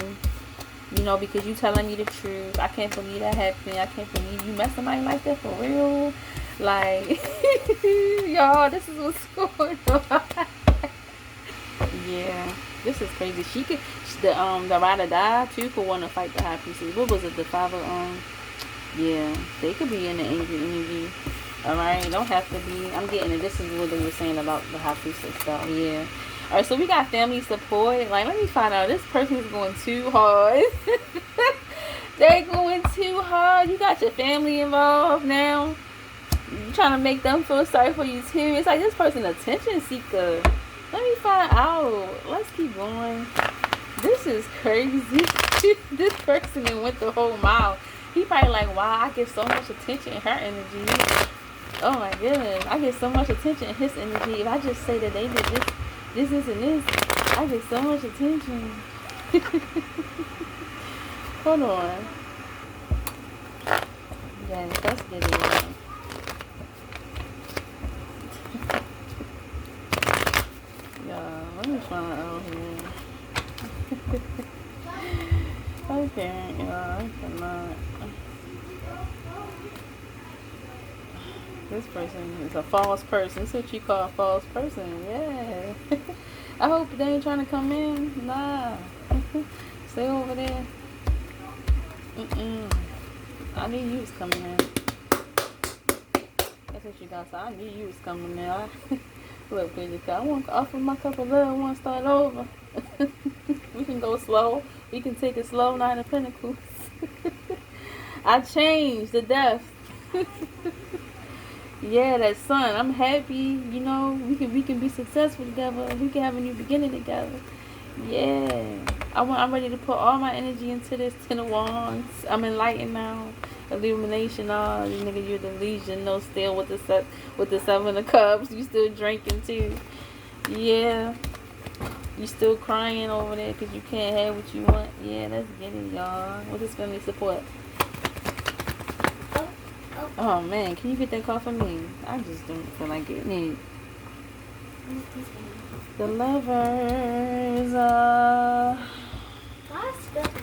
You know, because you telling me the truth. I can't believe that happened. I can't believe you met somebody like that for real. Like, y'all, this is what's going on. Yeah. This is crazy. She could, the ride or die too could want to fight the high priestess. What was it? The five of yeah, they could be in the angry energy. Alright, don't have to be. I'm getting it. This is what they were saying about the high priestess stuff. Yeah. Alright, so we got family support. Like, let me find out. This person is going too hard. They're going too hard. You got your family involved now. You trying to make them feel sorry for you too. It's like this person attention seeker. Let me find out. Let's keep going. This is crazy. This person then went the whole mile. He probably like, wow, I get so much attention in her energy. Oh my goodness, I get so much attention in his energy. If I just say that they did this, and this, I get so much attention. Hold on. Yes, let's get it. Yeah, let me find out here. Okay, yeah, I cannot. This person is a false person. This is what you call a false person. Yeah. I hope they ain't trying to come in. Nah. Stay over there. I knew you was coming in. That's what you got. So I knew you was coming in. Look, baby, I want to offer my cup of love. I want to start over. We can go slow. We can take it slow. Nine of Pentacles. I changed the death. Yeah, that son. I'm happy. You know, we can be successful together. We can have a new beginning together. Yeah, I'm ready to put all my energy into this. Ten of Wands. I'm enlightened now. Illumination. Oh, you nigga, you're the legion. No, still with the Seven of Cups. You still drinking too. Yeah. You still crying over there because you can't have what you want. Yeah, let's get it, y'all. What is family support? Oh man, can you get that call for me? I just don't feel like getting it. The Lovers.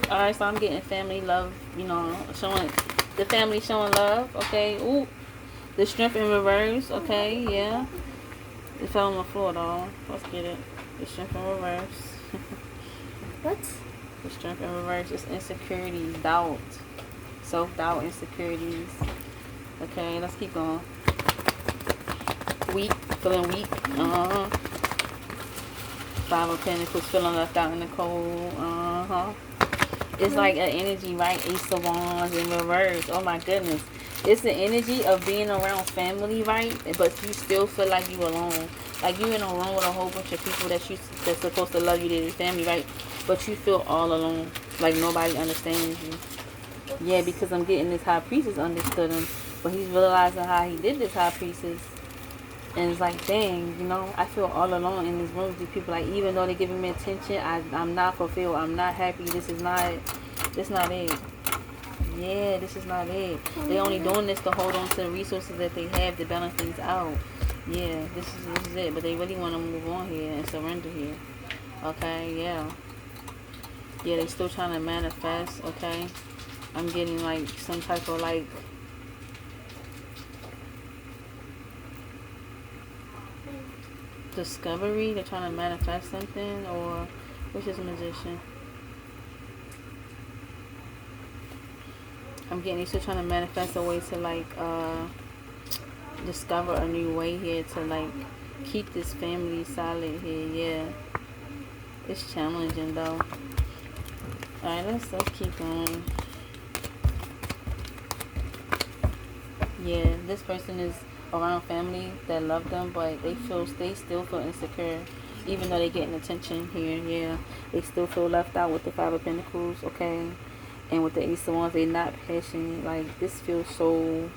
Alright, so I'm getting family love. You know, showing the family showing love. Okay. Ooh, the Strength in reverse. Okay, yeah. It fell on the floor though. Let's get it. The Strength in reverse. What? The Strength in reverse is insecurities, doubt, self-doubt, insecurities. Okay, let's keep going. Weak, feeling weak. Five of Pentacles, feeling left out in the cold. It's like an energy, right? Ace of Wands in reverse. Oh my goodness. It's the energy of being around family, right? But you still feel like you alone. Like you in a room with a whole bunch of people that's supposed to love you, they're family, right? But you feel all alone. Like nobody understands you. Yeah, because I'm getting this high priestess understood him. But he's realizing how he did this high priestess. And it's like, dang, you know, I feel all alone in this room with these people. Like, even though they're giving me attention, I'm not fulfilled. I'm not happy. This not it. Yeah, this is not it. They're only doing this to hold on to the resources that they have to balance things out. Yeah, this is it. But they really want to move on here and surrender here. Okay, yeah. Yeah, they still trying to manifest, okay? I'm getting, like, some type of, like... discovery. They're trying to manifest something, or which is Magician. I'm getting they're still trying to manifest a way to like discover a new way here to like keep this family solid here. Yeah, it's challenging though. Alright, let's keep going. Yeah, this person is around family that love them, but they still feel insecure, even though they're getting attention here. Yeah, they still feel left out with the Five of Pentacles, okay, and with the Ace of Wands. They're not passionate. Like, this feels so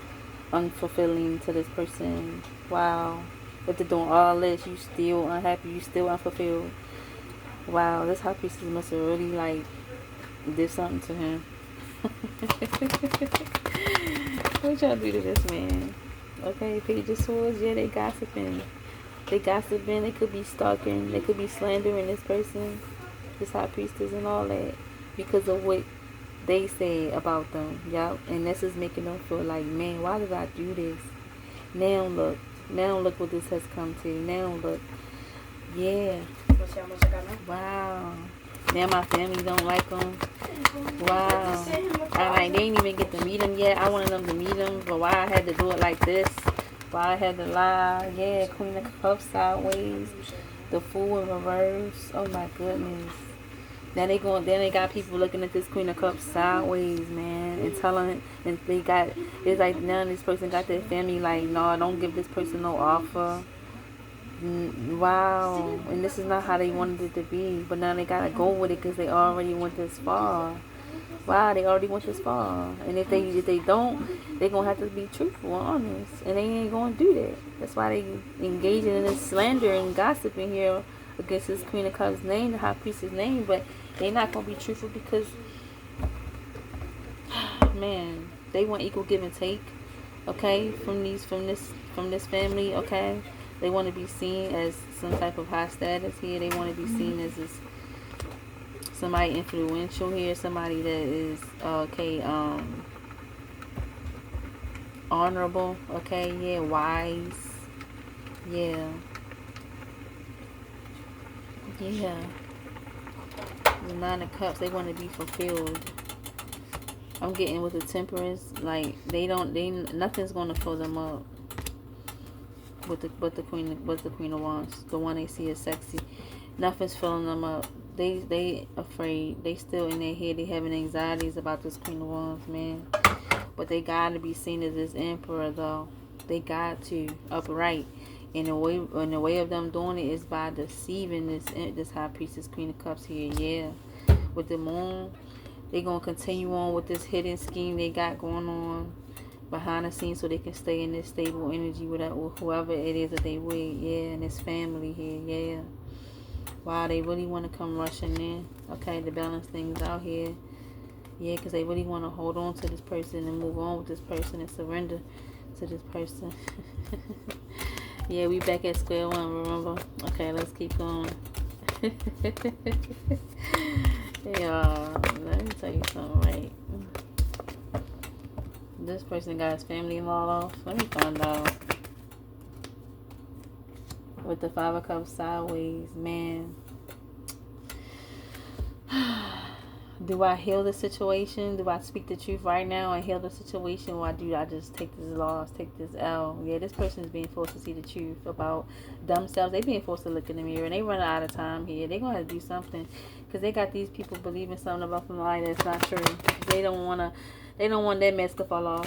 unfulfilling to this person. Wow, if they're doing all this, you still unhappy, you still unfulfilled. Wow, this high priestess must have really like did something to him. What y'all do to this man? Okay, Page of Swords, yeah, they gossiping. They could be stalking, they could be slandering this person, this high priestess and all that, because of what they say about them. Yup, and this is making them feel like, man, why did I do this? Now look what this has come to. Now look, yeah. Wow. Now my family don't like them. Wow. I like, they didn't even get to meet him yet. I wanted them to meet him, but why I had to do it like this? Why I had to lie? Yeah, Queen of Cups sideways. The Fool in reverse. Oh my goodness. Then they got people looking at this Queen of Cups sideways, man, and telling, and they got, it's like now this person got their family like, no, don't give this person no offer. Wow. And this is not how they wanted it to be, but now they gotta go with it because they already went this far. Wow, they already went this far. And if they don't, they gonna have to be truthful and honest, and they ain't gonna do that. That's why they engaging in this slander and gossiping here against this Queen of Cups name, the High Priestess name, but they not gonna be truthful because, man, they want equal give and take, okay, from this family, okay. They want to be seen as some type of high status here. They want to be seen as this somebody influential here, somebody that is okay, honorable, okay, yeah, wise, yeah. Yeah. The Nine of Cups, they want to be fulfilled. I'm getting with the Temperance, like nothing's gonna fill them up with the Queen of Wands, the one they see as sexy. Nothing's filling them up. They afraid. They still in their head. They having anxieties about this Queen of Wands, man. But they gotta be seen as this Emperor, though. They got to upright. And the way of them doing it is by deceiving this High Priestess Queen of Cups here. Yeah, with the Moon, they gonna continue on with this hidden scheme they got going on behind the scenes, so they can stay in this stable energy with whoever it is that they with. Yeah, and this family here. Yeah. Wow, they really want to come rushing in. Okay, to balance things out here. Yeah, because they really want to hold on to this person and move on with this person and surrender to this person. Yeah, we back at square one, remember? Okay, let's keep going. Yeah, let me tell you something, right? This person got his family law off. Let me find out. With the Five of Cups sideways, man. Do I heal the situation? Do I speak the truth right now and heal the situation? Or do I just take this loss, take this L? Yeah, this person is being forced to see the truth about themselves. They being forced to look in the mirror. And they run out of time here. They're going to have to do something. Because they got these people believing something about somebody that's not true. They don't want that mask to fall off.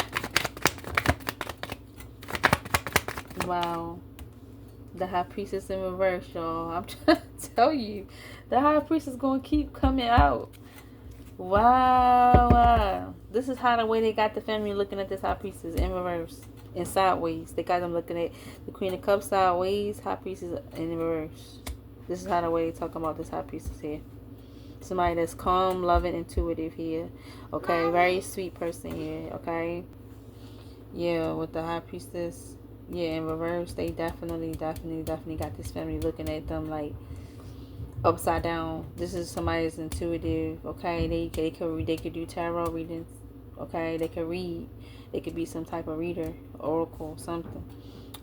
Wow. The High Priestess in reverse, y'all. I'm trying to tell you. The High Priestess is going to keep coming out. Wow. This is how the way they got the family looking at this High Priestess in reverse and sideways. They got them looking at the Queen of Cups sideways, High Priestess in reverse. This is how the way they talking about this High Priestess here. Somebody that's calm, loving, intuitive here. Okay, very sweet person here. Okay. Yeah, with the High Priestess. Yeah, in reverse, they definitely got this family looking at them like upside down. This is somebody that's intuitive. Okay, they could do tarot readings. Okay, they could read. They could be some type of reader, oracle, something.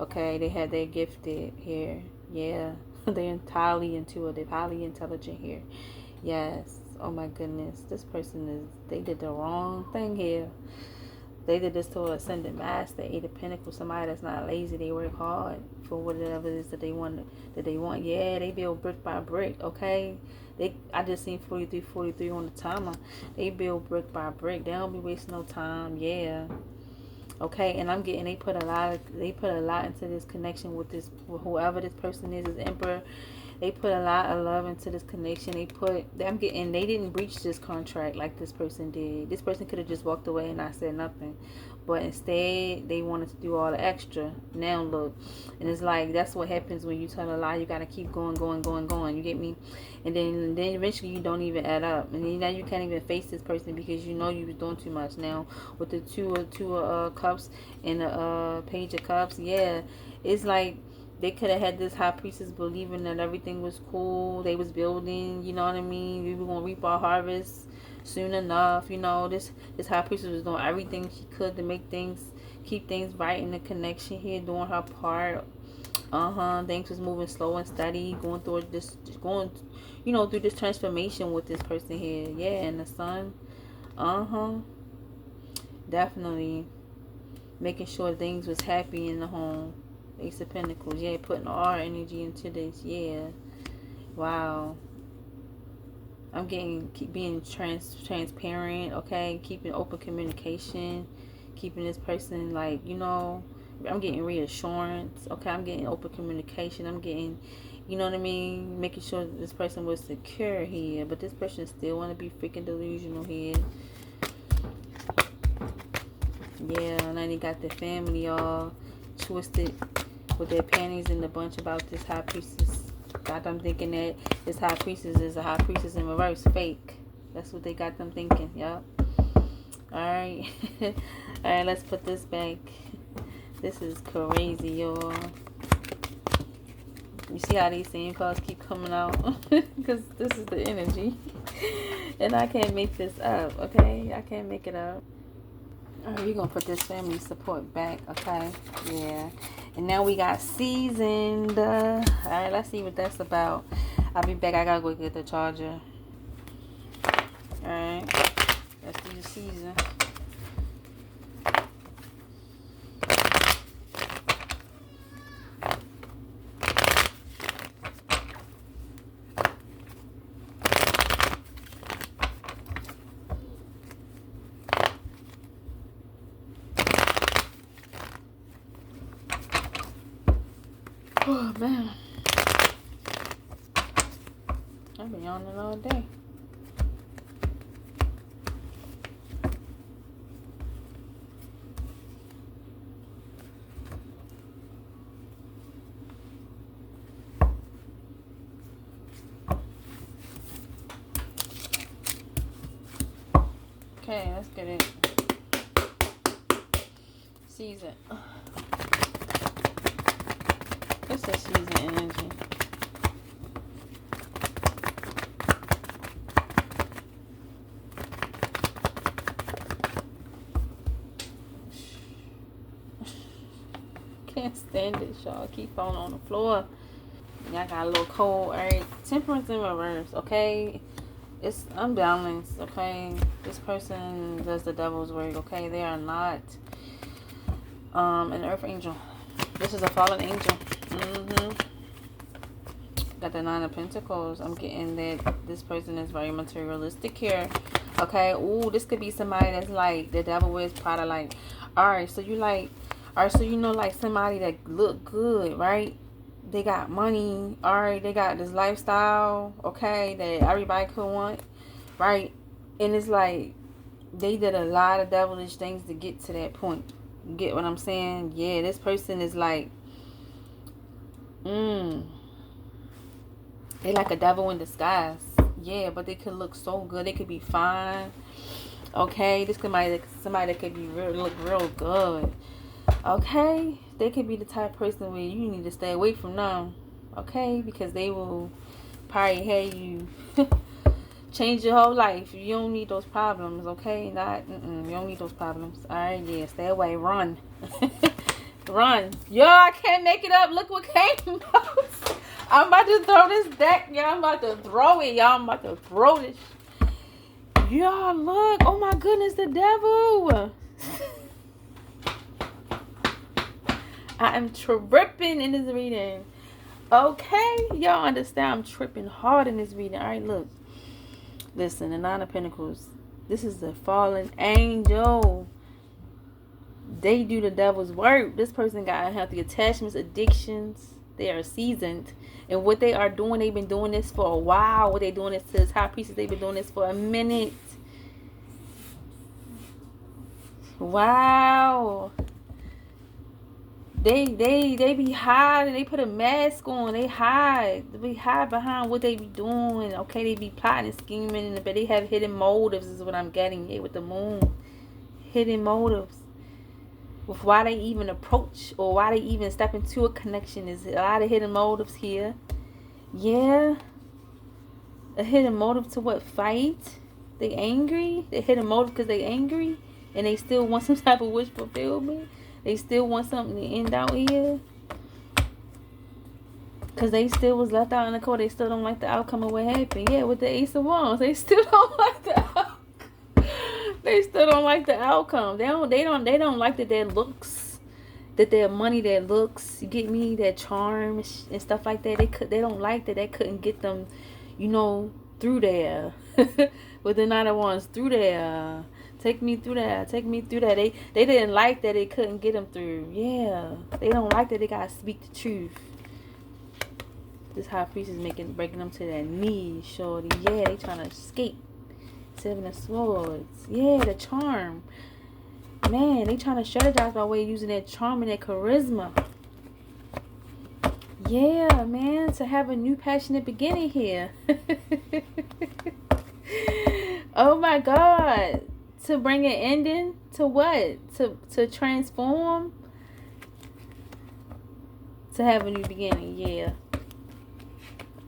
Okay, they're gifted here. Yeah, they're highly intuitive, highly intelligent here. Yes. Oh my goodness, this person they did the wrong thing here. They did this to an ascendant master, Eight of Pentacles, somebody that's not lazy. They work hard for whatever it is that they want. Yeah, they build brick by brick, okay? I just seen 43 on the timer. They build brick by brick. They don't be wasting no time. Yeah. Okay, and I'm getting they put a lot into this connection with whoever this person is, this Emperor. They put a lot of love into this connection. They didn't breach this contract like this person did. This person could have just walked away and not said nothing. But instead, they wanted to do all the extra. Now look. And it's like, that's what happens when you tell a lie. You got to keep going. You get me? And then eventually you don't even add up. And then now you can't even face this person because you know you was doing too much. Now, with the two of cups and the Page of Cups, yeah, it's like, they could have had this High Priestess believing that everything was cool. They was building, you know what I mean? We were going to reap our harvest soon enough. You know, this High Priestess was doing everything she could to keep things right in the connection here, doing her part. Things was moving slow and steady, going, you know, through this transformation with this person here. Yeah, and the sun. Definitely making sure things was happy in the home. Ace of Pentacles. Yeah, putting all our energy into this. Yeah. Wow. I'm getting, being transparent, okay? Keeping open communication. Keeping this person, like, you know, I'm getting reassurance, okay? I'm getting open communication. I'm getting, you know what I mean? Making sure that this person was secure here. But this person still want to be freaking delusional here. Yeah, and then they got their family all twisted with their panties in the bunch about this high priestess. Got them thinking that this high priestess is a high priestess in reverse, fake. That's what they got them thinking. Yup. Alright. Alright, let's put this back. This is crazy, y'all. You see how these same cards keep coming out? Because this is the energy. And I can't make this up, okay? I can't make it up. Alright, we're going to put this family support back, okay? Yeah. And now we got seasoned. Alright, let's see what that's about. I'll be back. I got to go get the charger. Alright. Let's do the season. Oh, man. I've been yawning all day. Okay, let's get it. Season. It's a season energy. Can't stand it, y'all. Keep falling on the floor. Y'all got a little cold. Alright. Temperance in reverse, okay? It's unbalanced, okay? This person does the devil's work, okay? They are not an earth angel. This is a fallen angel. Got the Nine of Pentacles. I'm getting that this person is very materialistic here. Okay. Ooh, this could be somebody that's like the devil wears Prada. Like, alright, so you like, alright, so you know, like somebody that look good, right? They got money, alright, they got this lifestyle, okay, that everybody could want, right? And it's like they did a lot of devilish things to get to that point. You get what I'm saying? Yeah, this person is like, they like a devil in disguise. Yeah, but they could look so good. They could be fine. Okay, this could be somebody that could be look real good. Okay, they could be the type of person where you need to stay away from them. Okay, because they will probably have you change your whole life. You don't need those problems. Okay, you don't need those problems. All right, yeah, stay away. Run. Run. Yo, I can't make it up. Look what came out. I'm about to throw this deck. Y'all, I'm about to throw it. Y'all, I'm about to throw this. Y'all, look. Oh, my goodness, the devil. I am tripping in this reading. Okay? Y'all understand I'm tripping hard in this reading. All right, look. Listen, the Nine of Pentacles. This is the fallen angel. They do the devil's work. This person got unhealthy attachments, addictions. They are seasoned. And what they are doing, they've been doing this for a while. What they doing this to this high priestess, they've been doing this for a minute. Wow. They be hiding. They put a mask on. They hide. They hide behind what they be doing. Okay, they be plotting and scheming, but they have hidden motives is what I'm getting here with the moon. Hidden motives. With why they even approach or why they even step into a connection is a lot of hidden motives here. Yeah. A hidden motive to what? Fight? They angry? They hidden motive because they angry? And they still want some type of wish fulfillment? They still want something to end out here? Because they still was left out in the cold. They still don't like the outcome of what happened. Yeah, with the Ace of Wands. They still don't like the outcome. They still don't like the outcome. They don't like that their looks, that their money, their looks, you get me, their charm and stuff like that. They don't like that. They couldn't get them, you know, through there. With the Knight of Wands, through there. Take me through that. Take me through that. They didn't like that they couldn't get them through. Yeah. They don't like that they gotta speak the truth. This High Priest is breaking them to their knees, shorty. Yeah, they trying to escape. Seven of Swords. Yeah, the charm. Man, they trying to strategize by way of using their charm and their charisma. Yeah, man, to have a new passionate beginning here. Oh my God. To bring an ending to what? To transform? To have a new beginning, yeah.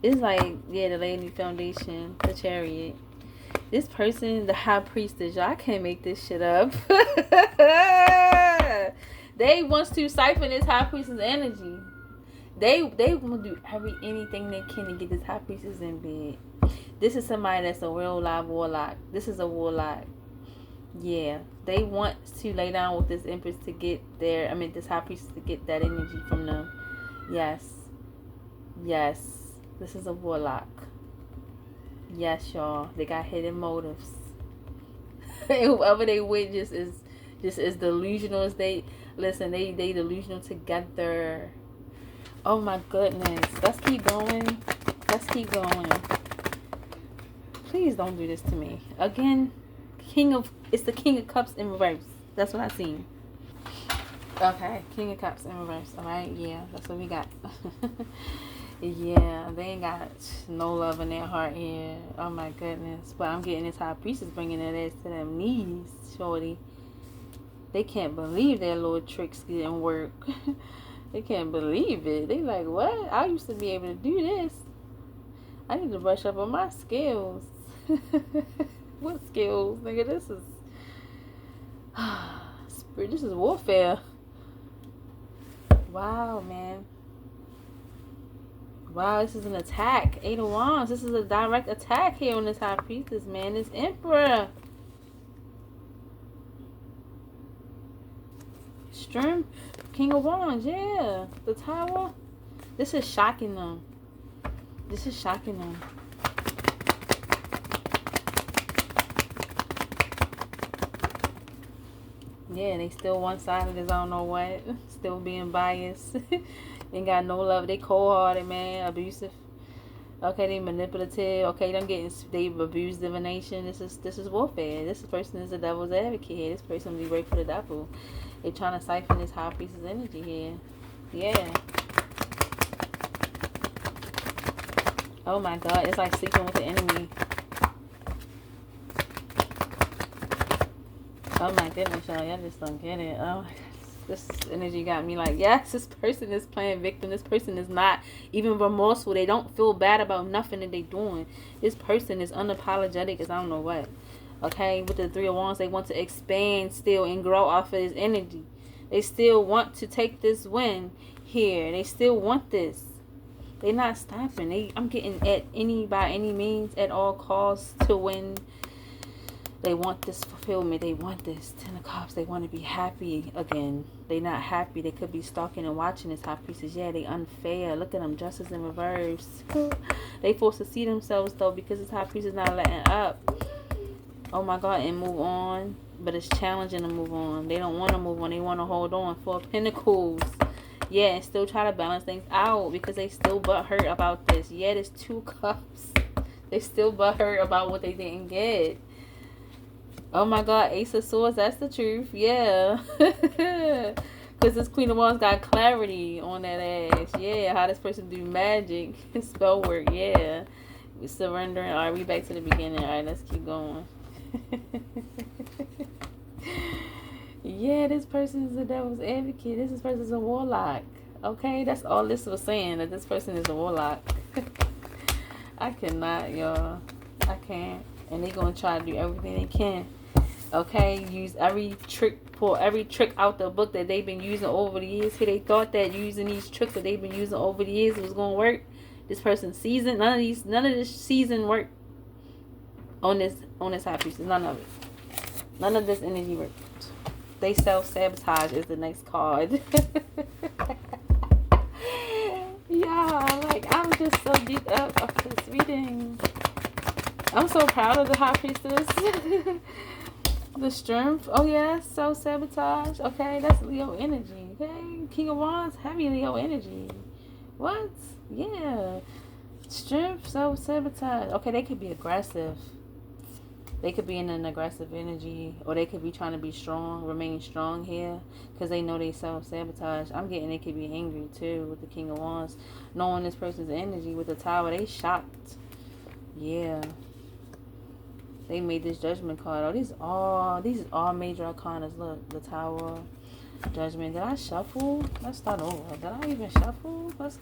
It's like, yeah, to lay a new foundation, the Chariot. This person, the High Priestess, y'all can't make this shit up. They wants to siphon this High Priestess energy. They will do anything they can to get this High Priestess in bed. This is somebody that's a real live warlock. This is a warlock. Yeah, they want to lay down with this Empress to get this High Priestess to get that energy from them. Yes. Yes. This is a warlock. Yes, y'all. They got hidden motives. Whoever they with just is delusional as they delusional together. Oh my goodness. Let's keep going. Let's keep going. Please don't do this to me. Again, it's the King of Cups in reverse. That's what I seen. Okay, King of Cups in reverse. Alright, yeah, that's what we got. Yeah, they ain't got no love in their heart here. Oh my goodness. But I'm getting this High Priestess bringing that ass to them knees, shorty. They can't believe their little tricks didn't work. They can't believe it. They like, what? I used to be able to do this. I need to brush up on my skills. What skills? Nigga, this is warfare. Wow, man. Wow, this is an attack. 8 of Wands. This is a direct attack here on this High Priestess, man. This Emperor. Strength. King of Wands, yeah. The Tower. This is shocking them. This is shocking them. Yeah, they still one-sided as I don't know what. Still being biased. Ain't got no love. They cold-hearted, man. Abusive. Okay, they manipulative. Okay, they've abused divination. This is warfare. This person is a devil's advocate. This person be work for the devil. They trying to siphon this High Priestess energy here. Yeah. Oh my God, it's like sleeping with the enemy. Oh my goodness, y'all just don't get it. Oh my God. This energy got me like, yes, this person is playing victim. This person is not even remorseful. They don't feel bad about nothing that they doing. This person is unapologetic as I don't know what. Okay, with the 3 of Wands, they want to expand still and grow off of this energy. They still want to take this win here. They still want this. They're not stopping. I'm getting by any means, at all costs to win. They want this fulfillment. They want this. 10 of Cups. They want to be happy again. They not happy. They could be stalking and watching this High Priestess. Yeah, they unfair. Look at them. Justice in reverse. They forced to see themselves, though, because this High Priestess is not letting up. Oh, my God. And move on. But it's challenging to move on. They don't want to move on. They want to hold on. 4 of Pentacles. Yeah, and still try to balance things out because they still butthurt about this. Yeah, there's 2 cups. They still butthurt about what they didn't get. Oh my God, Ace of Swords, that's the truth. Yeah. Because this Queen of Wands got clarity on that ass. Yeah, how this person do magic. Spell work, yeah. We surrendering. Alright, we back to the beginning. Alright, let's keep going. Yeah, this person is a devil's advocate. This person is a warlock. Okay, that's all this was saying, that this person is a warlock. I cannot, y'all. I can't. And they're going to try to do everything they can Okay, use every trick, pull every trick out the book that they've been using over the years. Here they thought that using these tricks that they've been using over the years was gonna work. This person's season, none of this season work on this high priestess. None of it. None of this energy worked. They self-sabotage is the next card. Yeah, like I'm just so geeked up off this reading. I'm so proud of the high priestess. The strength. Oh yeah, self-sabotage. Okay, that's Leo energy. Okay, King of Wands, heavy Leo energy. What? Yeah. Strength, self-sabotage. Okay, they could be aggressive. They could be in an aggressive energy, or they could be trying to be strong, remain strong here, because they know they self-sabotage. I'm getting they could be angry too with the King of Wands, knowing this person's energy with the Tower. They shocked. Yeah. They made this Judgment card. Oh, these are all major arcanas. Look, the Tower, Judgment. Did I shuffle? Let's start over. Did I even shuffle? Let's.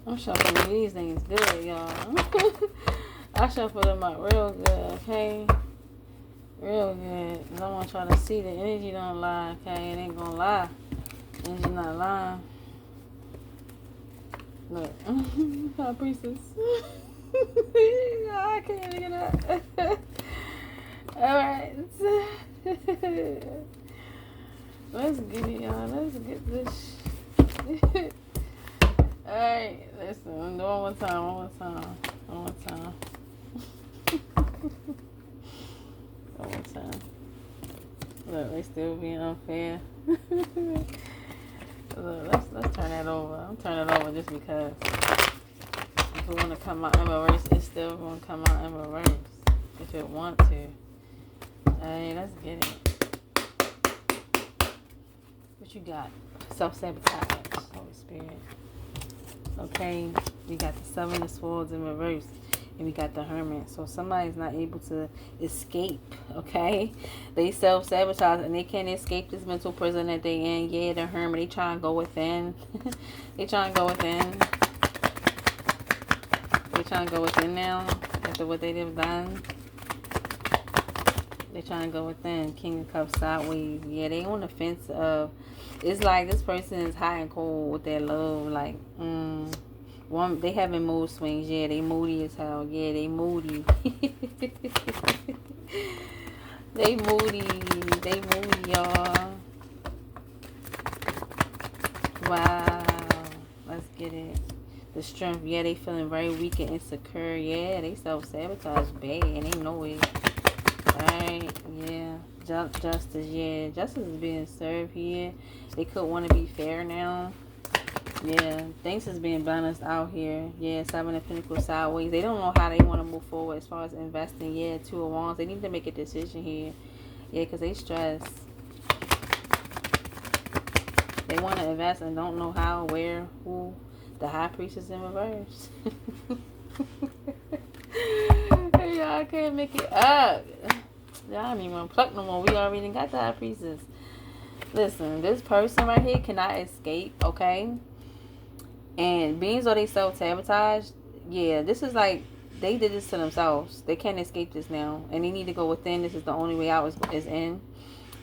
I'm shuffling these things good, y'all. I shuffle them out real good, okay? Real good. I don't want to try to see the energy don't lie, okay? It ain't gonna lie. Energy not lying. Look. High priestess. I can't get that. Alright. Let's get it, y'all. Let's get this. Alright, listen, one more time. One more time. Look, they still being unfair. Look, let's turn that over. I'm turning it over just because. If it want to come out in reverse, it's still going to come out in reverse. If it want to. Alright, let's get it. What you got? Self-sabotage, Holy Spirit. Okay, we got the Seven of Swords in reverse, and we got the Hermit. So somebody's not able to escape, okay? They self-sabotage, and they can't escape this mental prison that they in. Yeah, the Hermit, they try and go within. They try and go within. They trying to go within now, after what they have done. They trying to go within. King of Cups sideways. Yeah, they on the fence of... It's like this person is hot and cold with their love. Like, they having mood swings. Yeah, they moody as hell. Yeah, they moody. They moody, y'all. Wow. Let's get it. The strength. Yeah, they feeling very weak and insecure. Yeah, they self-sabotage bad and they know it. Alright, yeah. Justice, yeah. Justice is being served here. They could want to be fair now. Yeah, things is being balanced out here. Yeah, Seven of Pentacles sideways. They don't know how they want to move forward as far as investing. Yeah, Two of Wands. They need to make a decision here. Yeah, because they stressed. They want to invest and don't know how, where, who. The High Priestess in reverse. Y'all can't make it up. Y'all don't even want to pluck no more. We already got the High Priestess. Listen, this person right here cannot escape, okay? And being so they self-sabotage, yeah, this is like, they did this to themselves. They can't escape this now. And they need to go within. This is the only way out is in.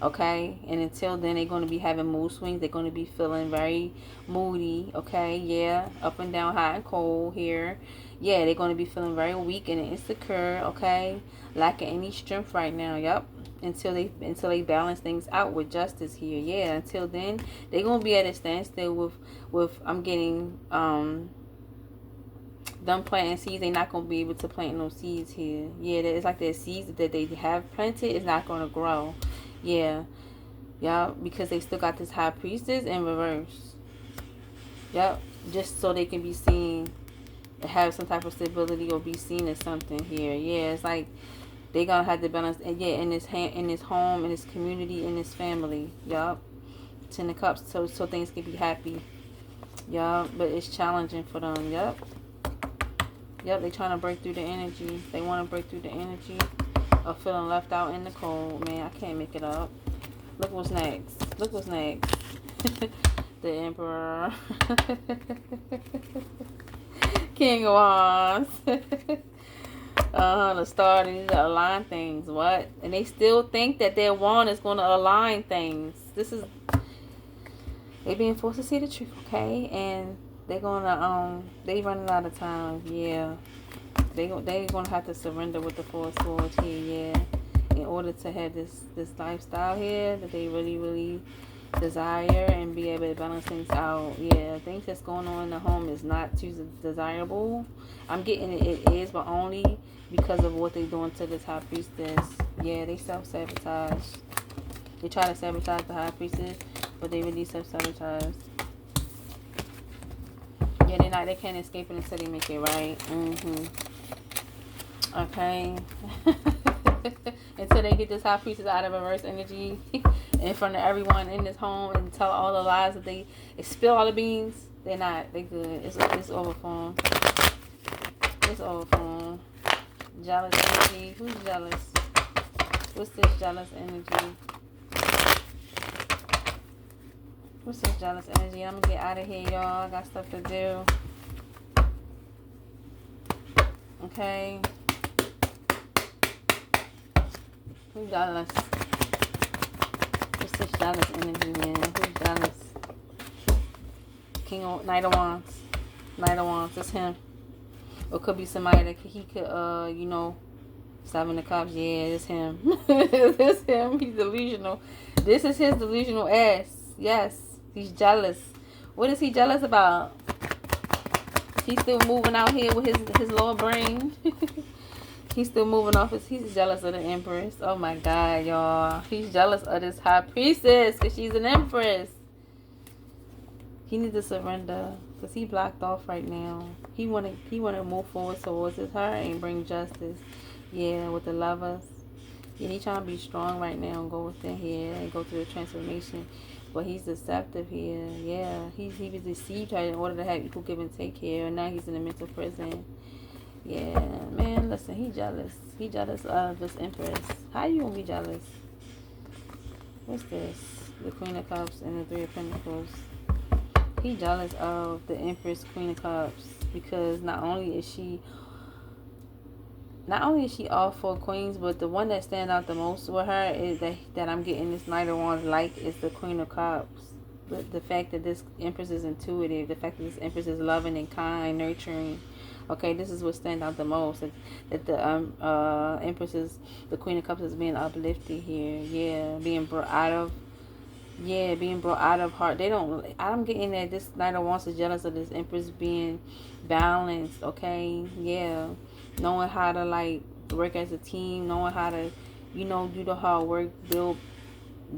Okay, and until then, they're going to be having mood swings. They're going to be feeling very moody. Okay, yeah, up and down, hot and cold here. Yeah, they're going to be feeling very weak and insecure. Okay, lacking any strength right now. Yep. Until they balance things out with justice here. Yeah, until then, they're going to be at a standstill with I'm getting them planting seeds. They're not going to be able to plant no seeds here. Yeah, it's like the seeds that they have planted is not going to grow. Yeah. Yep. Because they still got this high priestess in reverse. Yep. Just so they can be seen, have some type of stability, or be seen as something here. Yeah. It's like they gonna have to balance. And yeah, in this home, in this community, in this family. Yep. 10 of Cups. So things can be happy. Yep. But it's challenging for them. Yep. Yep. They trying to break through the energy. They want to break through the energy of feeling left out in the cold. Man, I can't make it up. Look what's next. Look what's next. The Emperor. King of Wands. The Star. They need to align things. What? And they still think that their wand is going to align things. This is... They being forced to see the truth, okay? And they're going to... They running out of time. Yeah. They gonna have to surrender with the Four of Swords here, yeah, in order to have this lifestyle here that they really desire and be able to balance things out. Yeah, things that's going on in the home is not too desirable. I'm getting it is, but only because of what they're doing to this High Priestess. Yeah, they self-sabotage. They try to sabotage the High Priestess, but they really self-sabotage. Yeah, they can't escape it until they make it right. Okay. Until they get this High Priestess out of reverse energy in front of everyone in this home and tell all the lies that they spill all the beans, they're not. They good. It's over for them. It's over for them. Jealous energy. Who's jealous? What's this jealous energy? What's this jealous energy? I'm gonna get out of here, y'all. I got stuff to do. Okay. Who's jealous? What's this jealous energy, man? Who's jealous? Knight of Wands. Knight of Wands. It's him. Or it could be somebody that he could, Seven of Cups. Yeah, it's him. It's him. He's delusional. This is his delusional ass. Yes. He's jealous. What is he jealous about? He's still moving out here with his lower brain. He's still moving off he's jealous of the Empress. Oh my God, y'all. He's jealous of this High Priestess because she's an Empress. He needs to surrender because he blocked off right now. He wanna move forward towards his heart and bring justice. Yeah, with the Lovers. Yeah, he's trying to be strong right now and go within here and go through the transformation. But he's deceptive here. Yeah, he was deceived her in order to have equal give and take here. And now he's in a mental prison. Yeah, man, listen, he jealous. He jealous of this Empress. How you gonna be jealous? What's this? The Queen of Cups and the Three of Pentacles. He jealous of the Empress, Queen of Cups, because not only is she all four queens, but the one that stands out the most with her is that I'm getting this Knight of Wands is the Queen of Cups. The fact that this Empress is intuitive, the fact that this Empress is loving and kind, nurturing. Okay, this is what stands out the most. That the Empress the Queen of Cups is being uplifted here. Yeah, being brought out of heart. I'm getting that this Knight of Wands is jealous of this Empress being balanced. Okay, yeah, knowing how to work as a team, knowing how to, do the hard work, build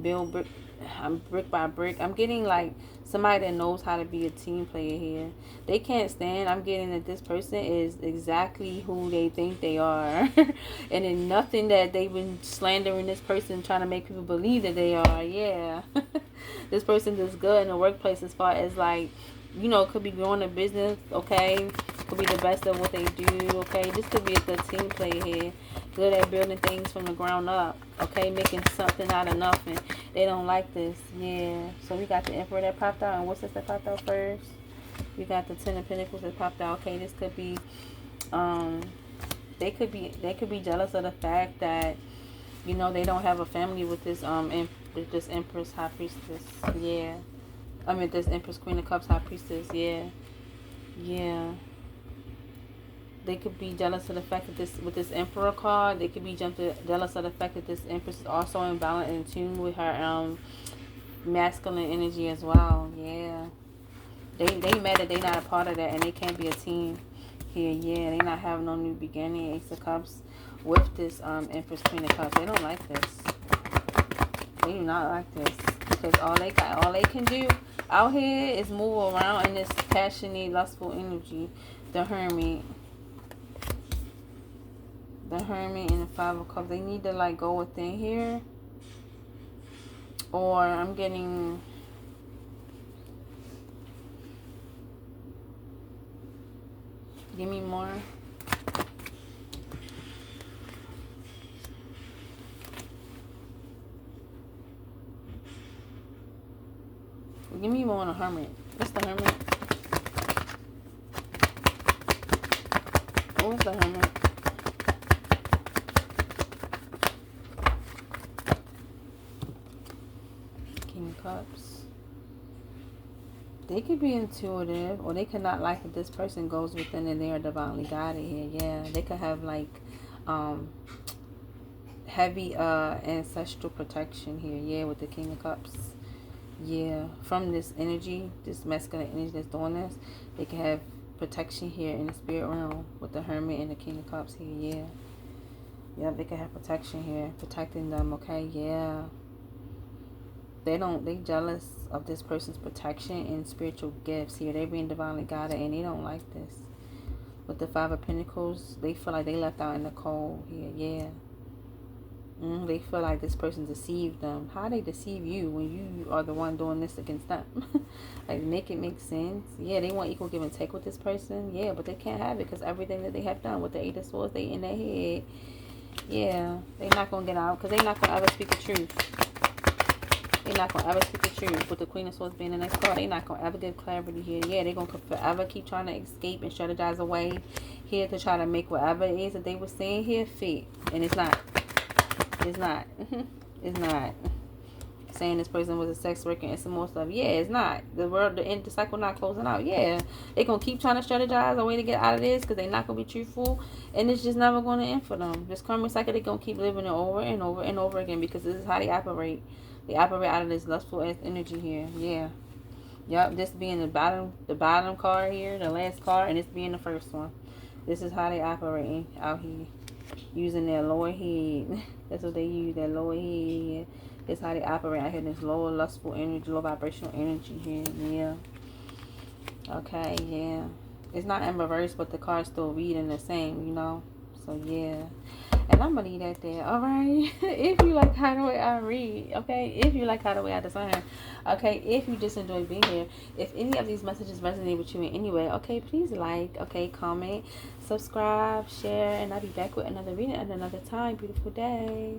brick by brick. I'm getting somebody that knows how to be a team player here. They can't stand. I'm getting that this person is exactly who they think they are. And then nothing that they've been slandering this person, trying to make people believe that they are. Yeah. This person is good in the workplace as far as could be growing a business, okay? Could be the best at what they do, okay? This could be a good team player here. Good at building things from the ground up, okay? Making something out of nothing. They don't like this, yeah. So we got the Emperor that popped out, and what's this that popped out first? We got the Ten of Pentacles that popped out. Okay, this could be, they could be jealous of the fact that You know, they don't have a family with this with this Empress High Priestess. Yeah. I mean, this Empress Queen of Cups High Priestess. Yeah. Yeah. They could be jealous of the fact that this, with this Emperor card, they could be jealous of the fact that this Empress is also in balance and in tune with her masculine energy as well. Yeah. They mad that they not a part of that and they can't be a team here. Yeah, they not having no new beginning. Ace of Cups with this Empress Queen of Cups. They don't like this. They do not like this. Because all they can do out here is move around in this passionate, lustful energy. The Hermit. The Hermit and the Five of Cups. They need to like go within here. Or I'm getting... Give me more. Give me more on the Hermit. What's the Hermit? What's the Hermit? King of Cups. They could be intuitive, or they could not like that this person goes within and they are divinely guided here. Yeah, they could have like heavy ancestral protection here. Yeah, with the King of Cups. Yeah, from this energy, this masculine energy that's doing this, they can have protection here in the spirit realm with the Hermit and the King of Cups here. Yeah. Yeah, they can have protection here, protecting them. Okay, yeah. They jealous of this person's protection and spiritual gifts here. They're being divinely guided and they don't like this. With the Five of Pentacles, they feel like they left out in the cold here. Yeah. They feel like this person deceived them. How they deceive you when you are the one doing this against them? Like, make it make sense. Yeah, they want equal give and take with this person. Yeah, but they can't have it because everything that they have done with the Eight of Swords, they in their head. Yeah, they're not going to get out because they're not going to ever speak the truth. They're not going to ever speak the truth. With the Queen of Swords being the next card, they're not going to ever give clarity here. Yeah, they're going to forever keep trying to escape and strategize away here to try to make whatever it is that they were saying here fit. And it's not. It's not. It's not. Saying this person was a sex worker and some more stuff. Yeah, it's not. The cycle not closing out. Yeah, they gonna keep trying to strategize a way to get out of this because they not gonna be truthful, and it's just never gonna end for them. This karmic cycle, they gonna keep living it over and over and over again because this is how they operate. They operate out of this lustful ass energy here. Yeah. Yep. This being the bottom card here, the last card, and this being the first one. This is how they operate out here. Using their lower head. That's what they use, their lower head. That's how they operate out here. This lower lustful energy, low vibrational energy here. Yeah. Okay, yeah. It's not in reverse, but the card's still reading the same, you know. So, yeah. And I'm going to leave that there, alright? If you like how the way I read, okay? If you like how the way I design, okay? If you just enjoy being here, if any of these messages resonate with you in any way, okay, please like, okay, comment, subscribe, share, and I'll be back with another reading at another time. Beautiful day.